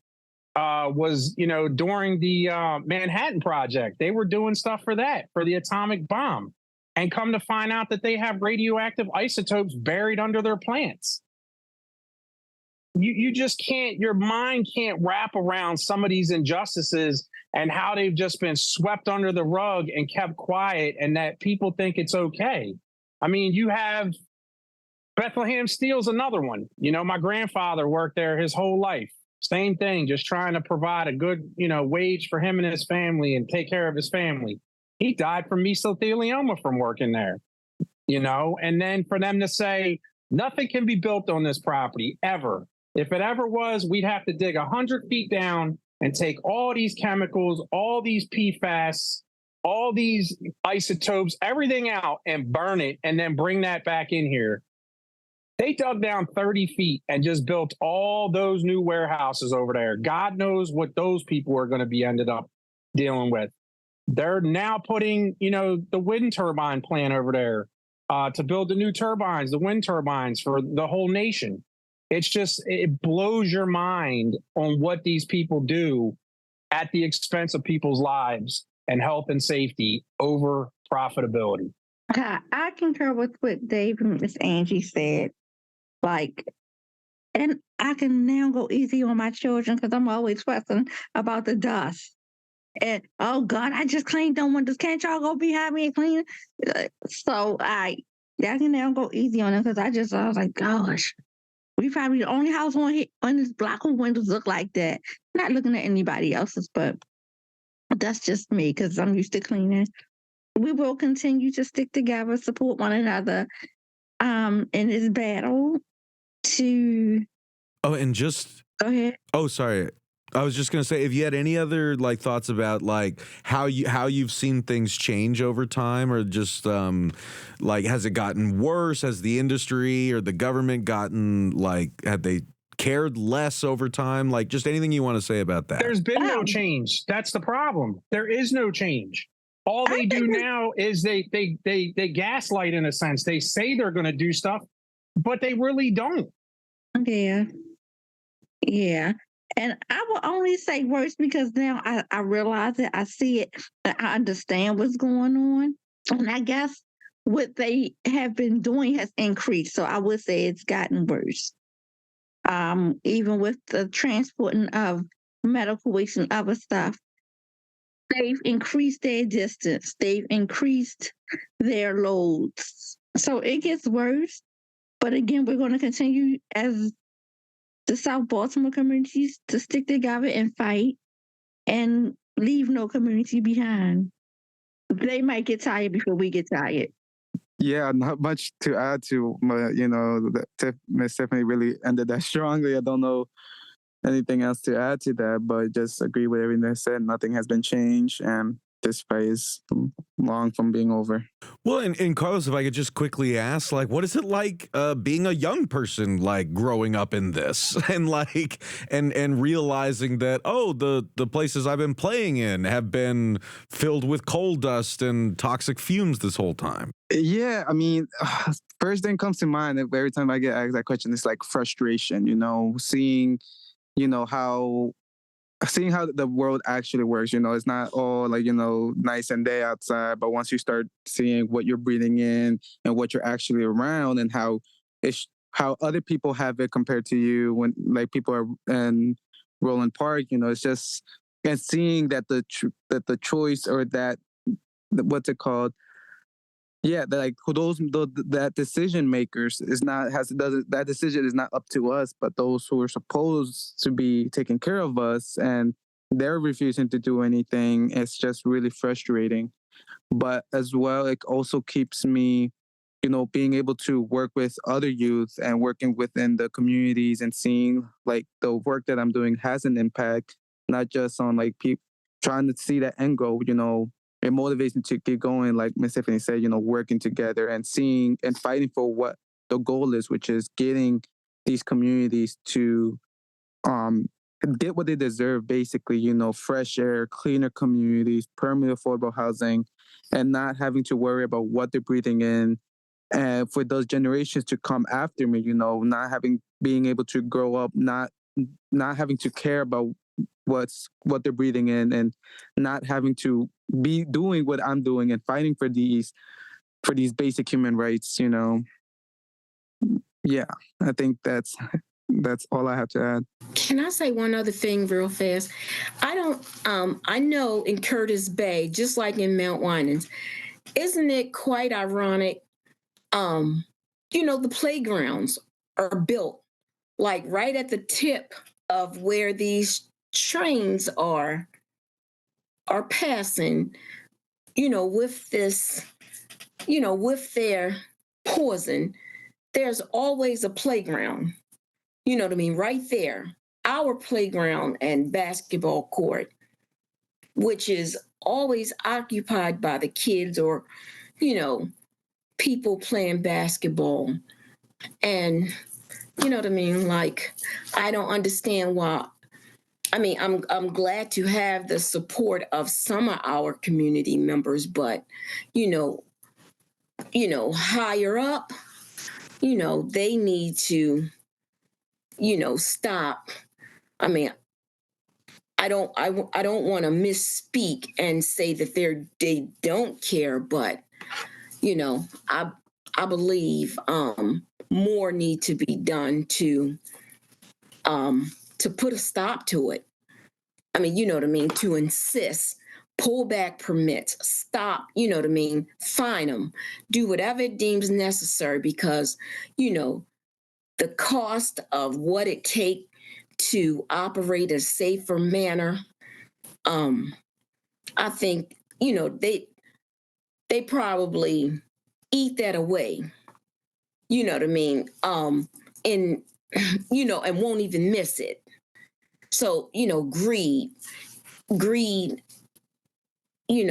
was, during the Manhattan Project, they were doing stuff for the atomic bomb, and come to find out that they have radioactive isotopes buried under their plants. You just can't, your mind can't wrap around some of these injustices and how they've just been swept under the rug and kept quiet, and that people think it's okay. I mean, you have Bethlehem Steel's another one. My grandfather worked there his whole life. Same thing, just trying to provide a good, wage for him and his family and take care of his family. He died from mesothelioma from working there, and then for them to say nothing can be built on this property ever. If it ever was, we'd have to dig 100 feet down and take all these chemicals, all these PFAS, all these isotopes, everything out and burn it and then bring that back in here. They dug down 30 feet and just built all those new warehouses over there. God knows what those people are going to be ended up dealing with. They're now putting, the wind turbine plant over there to build the new turbines, the wind turbines for the whole nation. It blows your mind on what these people do at the expense of people's lives and health and safety over profitability. I concur with what Dave and Miss Angie said. And I can now go easy on my children because I'm always fussing about the dust. And oh God, I just cleaned them windows. Can't y'all go behind me and clean it? So I can now go easy on them because I was like, gosh, we probably the only house on this block of windows look like that. Not looking at anybody else's, but that's just me because I'm used to cleaning. We will continue to stick together, support one another in this battle to. Oh, and just go ahead. Oh, sorry. I was just going to say, if you had any other thoughts about how you've seen things change over time, or just has it gotten worse? Has the industry or the government gotten had they cared less over time? Just anything you want to say about that? There's been no change. That's the problem. There is no change. All they do now is they gaslight in a sense. They say they're going to do stuff, but they really don't. Yeah. And I will only say worse because now I realize it, I see it, and I understand what's going on. And I guess what they have been doing has increased. So I would say it's gotten worse. Even with the transporting of medical waste and other stuff, they've increased their distance. They've increased their loads. So it gets worse. But again, we're going to continue as the South Baltimore communities to stick together and fight and leave no community behind. They might get tired before we get tired. Yeah, not much to add to, Miss Tiffany really ended that strongly. I don't know anything else to add to that, but just agree with everything they said. Nothing has been changed, and this fight is long from being over. Well, and Carlos, if I could just quickly ask, what is it like being a young person, growing up in this and and realizing that, the places I've been playing in have been filled with coal dust and toxic fumes this whole time? Yeah, I mean, first thing comes to mind every time I get asked that question is frustration, seeing how the world actually works. It's not all nice and day outside, but once you start seeing what you're breathing in and what you're actually around, and how other people have it compared to you, when people are in Roland Park, it's just, and seeing that the choice, or that, what's it called? Yeah, that decision makers that decision is not up to us, but those who are supposed to be taking care of us, and they're refusing to do anything. It's just really frustrating. But as well, it also keeps me, being able to work with other youth and working within the communities and seeing the work that I'm doing has an impact, not just on people trying to see that end goal. It motivates me to keep going, like Ms. Tiffany said, working together and seeing and fighting for what the goal is, which is getting these communities to get what they deserve, basically, fresh air, cleaner communities, permanent affordable housing, and not having to worry about what they're breathing in. And for those generations to come after me, being able to grow up, not having to care about what they're breathing in, and not having to be doing what I'm doing and fighting for these basic human rights. Yeah, I think that's all I have to add. Can I say one other thing real fast? I know in Curtis Bay, just like in Mount Winans, isn't it quite ironic? The playgrounds are built right at the tip of where these trains are passing, with this, with their poison. There's always a playground, You know what I mean? Right there, our playground and basketball court, which is always occupied by the kids or, people playing basketball. And you know what I mean? Like, I don't understand why. I mean, I'm glad to have the support of some of our community members, but higher up, they need to, stop. I mean, I don't want to misspeak and say that they don't care, but I believe more need to be done to put a stop to it. I mean, you know what I mean, to insist, pull back permits, stop, you know what I mean, fine them, do whatever it deems necessary, because, the cost of what it takes to operate a safer manner, I think, they probably eat that away, you know what I mean, and, and won't even miss it. So, greed,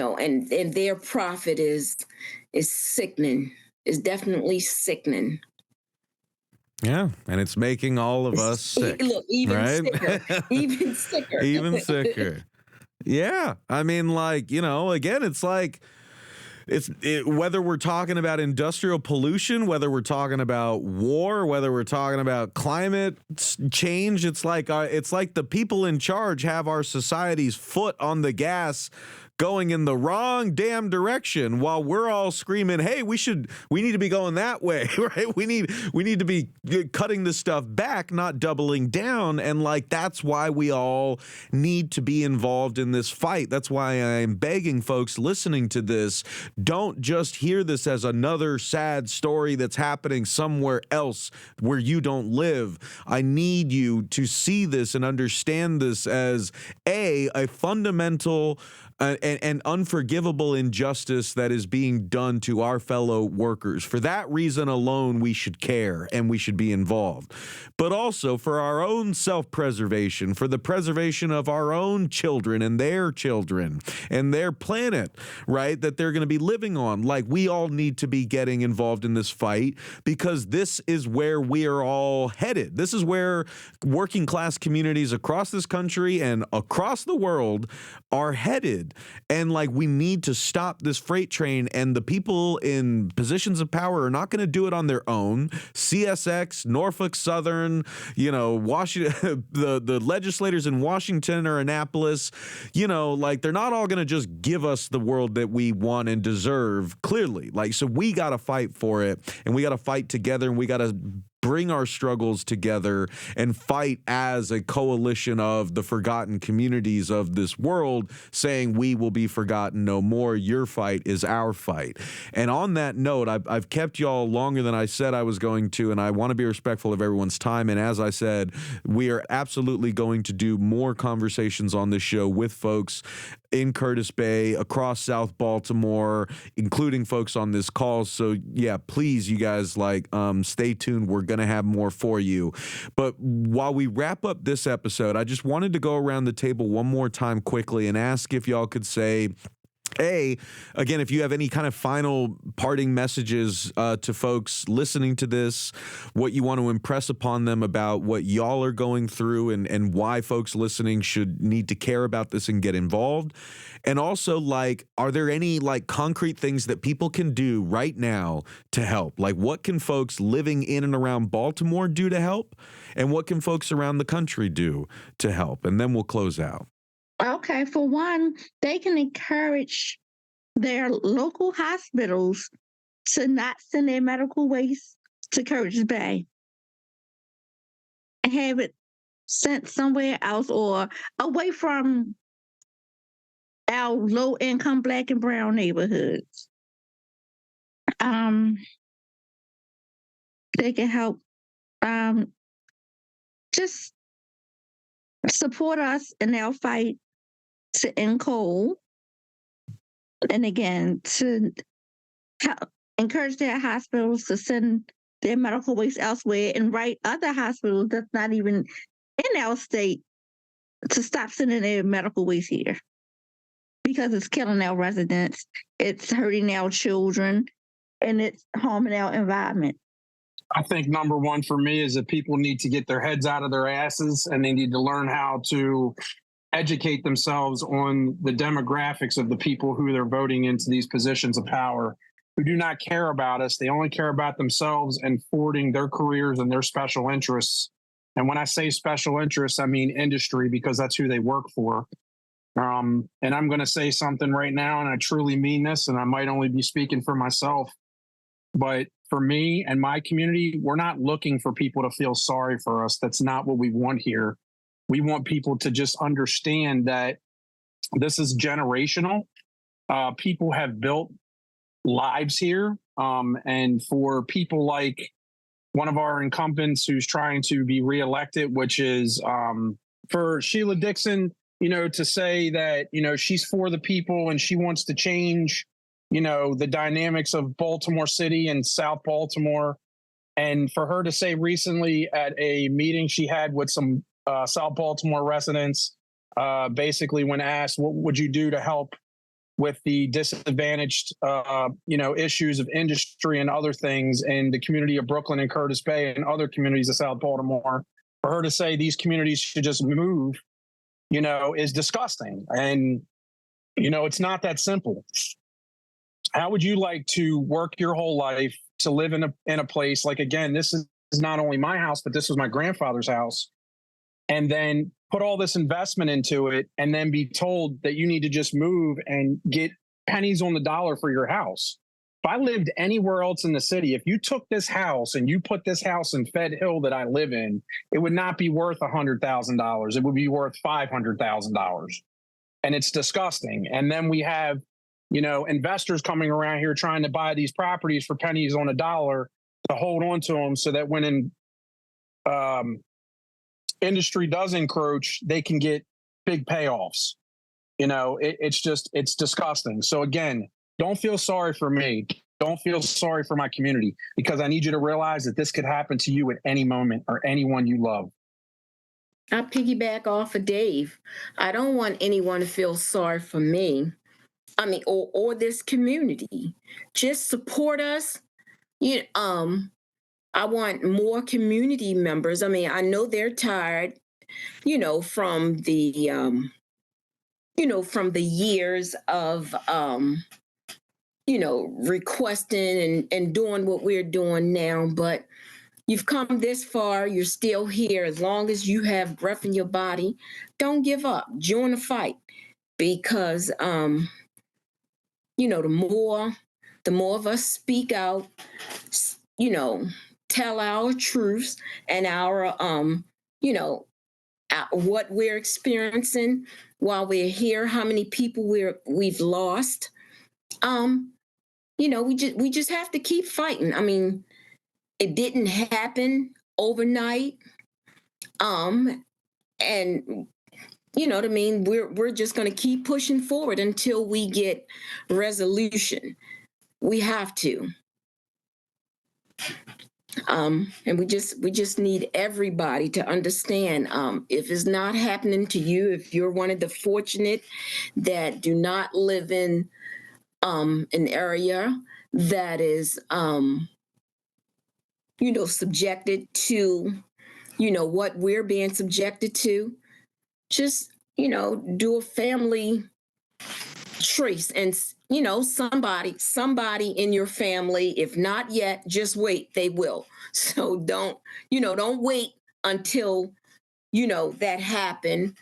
and their profit is sickening, is definitely sickening. Yeah, and it's making all of us sick. Look, even right? sicker, even sicker. Even sicker. Yeah, I mean, like, again, it's like, whether we're talking about industrial pollution, whether we're talking about war, whether we're talking about climate change, it's like the people in charge have our society's foot on the gas, going in the wrong damn direction, while we're all screaming, hey, we need to be going that way, right? We need to be cutting this stuff back, not doubling down. And like, that's why we all need to be involved in this fight. That's why I'm begging folks listening to this, don't just hear this as another sad story that's happening somewhere else where you don't live. I need you to see this and understand this as a fundamental and unforgivable injustice that is being done to our fellow workers. For that reason alone, we should care and we should be involved. But also for our own self-preservation, for the preservation of our own children and their planet, right, that they're going to be living on. Like, we all need to be getting involved in this fight, because this is where we are all headed. This is where working class communities across this country and across the world are headed. And like, we need to stop this freight train, and the people in positions of power are not going to do it on their own. CSX, Norfolk Southern, Washington, the legislators in Washington or Annapolis, like, they're not all going to just give us the world that we want and deserve, clearly. Like, so we got to fight for it, and we got to fight together, and we got to bring our struggles together and fight as a coalition of the forgotten communities of this world, saying we will be forgotten no more. Your fight is our fight. And on that note, I've kept y'all longer than I said I was going to, and I want to be respectful of everyone's time. And as I said, we are absolutely going to do more conversations on this show with folks in Curtis Bay, across South Baltimore, including folks on this call. So yeah, please, you guys, stay tuned. We're going to have more for you. But while we wrap up this episode, I just wanted to go around the table one more time quickly and ask if y'all could say, again, if you have any kind of final parting messages to folks listening to this, what you want to impress upon them about what y'all are going through, and why folks listening should need to care about this and get involved. And also, are there any concrete things that people can do right now to help? Like, what can folks living in and around Baltimore do to help? And what can folks around the country do to help? And then we'll close out. Okay, for one, they can encourage their local hospitals to not send their medical waste to Curtis Bay and have it sent somewhere else or away from our low-income Black and brown neighborhoods. They can help just support us in our fight to end coal, and again to encourage their hospitals to send their medical waste elsewhere and write other hospitals that's not even in our state to stop sending their medical waste here because it's killing our residents, it's hurting our children, and it's harming our environment. I think number one for me is that people need to get their heads out of their asses and they need to learn how to educate themselves on the demographics of the people who they're voting into these positions of power, who do not care about us. They only care about themselves and forwarding their careers and their special interests. And when I say special interests, I mean industry, because that's who they work for. And I'm going to say something right now, and I truly mean this, and I might only be speaking for myself, but for me and my community, we're not looking for people to feel sorry for us. That's not what we want here. We want people to just understand that this is generational. People have built lives here. And for people like one of our incumbents who's trying to be reelected, which is for Sheila Dixon, to say that, she's for the people and she wants to change, the dynamics of Baltimore City and South Baltimore. And for her to say recently at a meeting she had with some South Baltimore residents, basically when asked, what would you do to help with the disadvantaged, issues of industry and other things in the community of Brooklyn and Curtis Bay and other communities of South Baltimore, for her to say these communities should just move, is disgusting. And, it's not that simple. How would you like to work your whole life to live in a place like, again, this is not only my house, but this was my grandfather's house, and then put all this investment into it and then be told that you need to just move and get pennies on the dollar for your house? If I lived anywhere else in the city, if you took this house and you put this house in Fed Hill that I live in, it would not be worth $100,000. It would be worth $500,000. And it's disgusting. And then we have, investors coming around here trying to buy these properties for pennies on a dollar to hold on to them so that when industry does encroach, they can get big payoffs. It's disgusting. So again, don't feel sorry for me. Don't feel sorry for my community, because I need you to realize that this could happen to you at any moment or anyone you love. I'll piggyback off of Dave. I don't want anyone to feel sorry for me. Or this community. Just support us. I want more community members. I know they're tired, from the, from the years of, requesting and doing what we're doing now. But you've come this far. You're still here. As long as you have breath in your body, don't give up. Join the fight, because, the more of us speak out, tell our truths and our, what we're experiencing while we're here, how many people we've lost. We just have to keep fighting. It didn't happen overnight. And you know what I mean? We're just going to keep pushing forward until we get resolution. We have to. And we just need everybody to understand, if it's not happening to you, if you're one of the fortunate that do not live in an area that is, subjected to, what we're being subjected to, just, do a family trace and, somebody in your family, if not yet, just wait, they will. So don't wait until, that happen.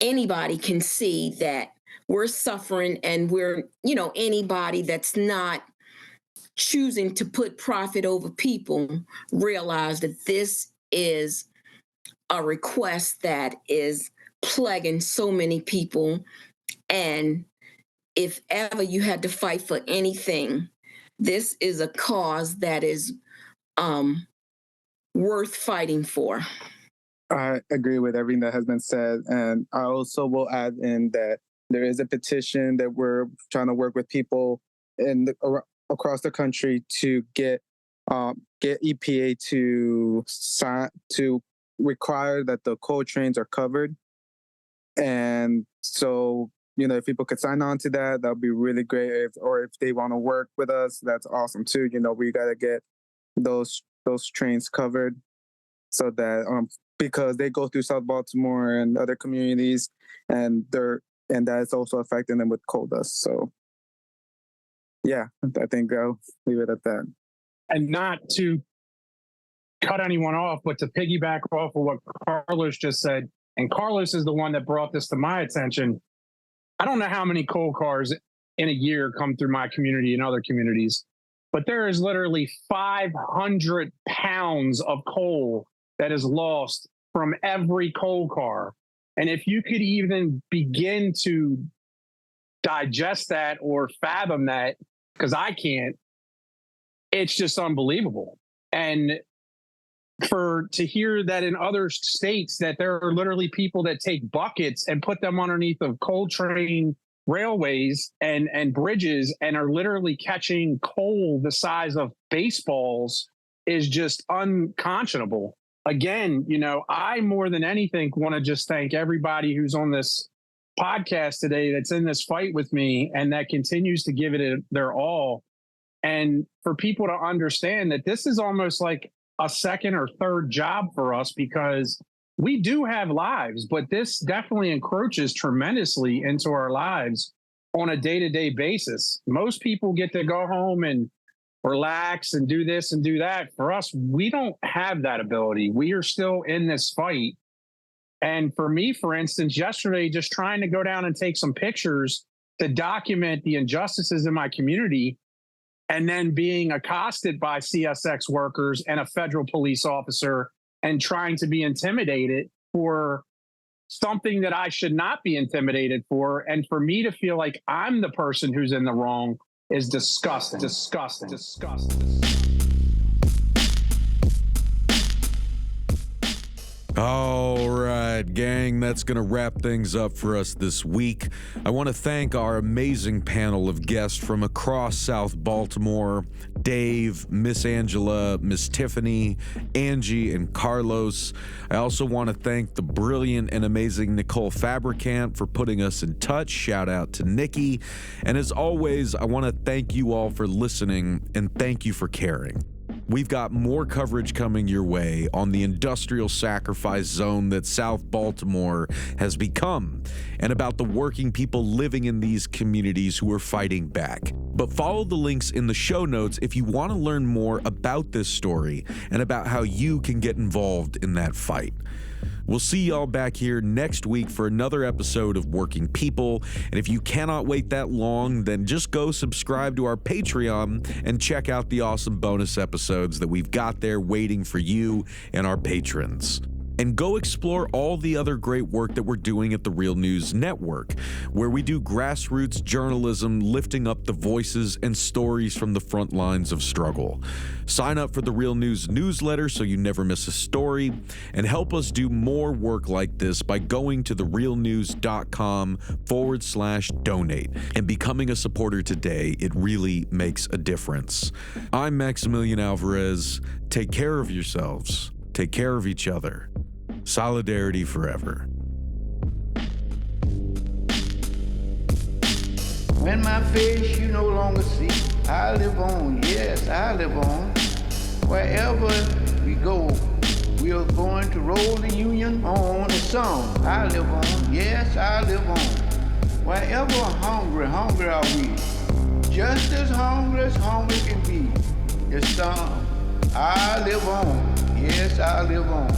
Anybody can see that we're suffering, and we're, anybody that's not choosing to put profit over people realize that this is a request that is plaguing so many people. And if ever you had to fight for anything, this is a cause that is worth fighting for. I agree with everything that has been said. And I also will add in that there is a petition that we're trying to work with people across the country to get get EPA to require that the coal trains are covered. And so, if people could sign on to that, that would be really great. If they want to work with us, that's awesome too. We got to get those trains covered so that because they go through South Baltimore and other communities, and that's also affecting them with coal dust. So yeah, I think I'll leave it at that. And not to cut anyone off, but to piggyback off of what Carlos just said, and Carlos is the one that brought this to my attention. I don't know how many coal cars in a year come through my community and other communities, but there is literally 500 pounds of coal that is lost from every coal car. And if you could even begin to digest that or fathom that, because I can't, it's just unbelievable. And to hear that in other states that there are literally people that take buckets and put them underneath of coal train railways and bridges and are literally catching coal the size of baseballs is just unconscionable. Again, I more than anything want to just thank everybody who's on this podcast today that's in this fight with me and that continues to give it their all. And for people to understand that this is almost like a second or third job for us, because we do have lives, but this definitely encroaches tremendously into our lives on a day-to-day basis. Most people get to go home and relax and do this and do that. For us, we don't have that ability. We are still in this fight. And for me, for instance, yesterday, just trying to go down and take some pictures to document the injustices in my community, and then being accosted by CSX workers and a federal police officer and trying to be intimidated for something that I should not be intimidated for. And for me to feel like I'm the person who's in the wrong is disgusting. All right, gang, that's going to wrap things up for us this week. I want to thank our amazing panel of guests from across South Baltimore: Dave, Miss Angela, Miss Tiffany, Angie, and Carlos. I also want to thank the brilliant and amazing Nicole Fabricant for putting us in touch. Shout out to Nikki. And as always, I want to thank you all for listening, and thank you for caring. We've got more coverage coming your way on the industrial sacrifice zone that South Baltimore has become, and about the working people living in these communities who are fighting back. But follow the links in the show notes if you want to learn more about this story and about how you can get involved in that fight. We'll see y'all back here next week for another episode of Working People. And if you cannot wait that long, then just go subscribe to our Patreon and check out the awesome bonus episodes that we've got there waiting for you and our patrons. And go explore all the other great work that we're doing at the Real News Network, where we do grassroots journalism, lifting up the voices and stories from the front lines of struggle. Sign up for the Real News newsletter so you never miss a story, and help us do more work like this by going to therealnews.com/donate and becoming a supporter today. It really makes a difference. I'm Maximilian Alvarez. Take care of yourselves. Take care of each other. Solidarity forever. When my face you no longer see, I live on, yes, I live on. Wherever we go, we are going to roll the Union on a song. I live on, yes, I live on. Wherever hungry are we. Just as hungry can be. The song, I live on. Yes, I live on.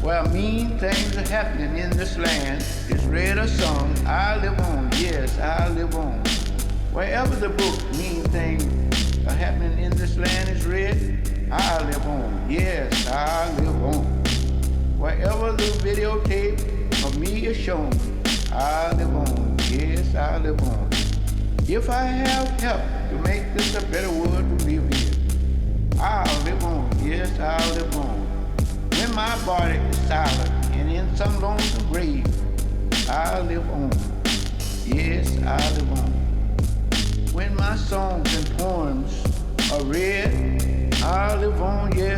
Where mean things are happening in this land, it's read or sung, I live on, yes, I live on. Wherever the book mean things are happening in this land is read, I live on, yes, I live on. Wherever the videotape of me is shown, I live on, yes, I live on. If I have help to make this a better world to live in, I'll live on, yes, I'll live on. When my body is silent and in some lonesome grave, I'll live on, yes, I'll live on. When my songs and poems are read, I live on, yes.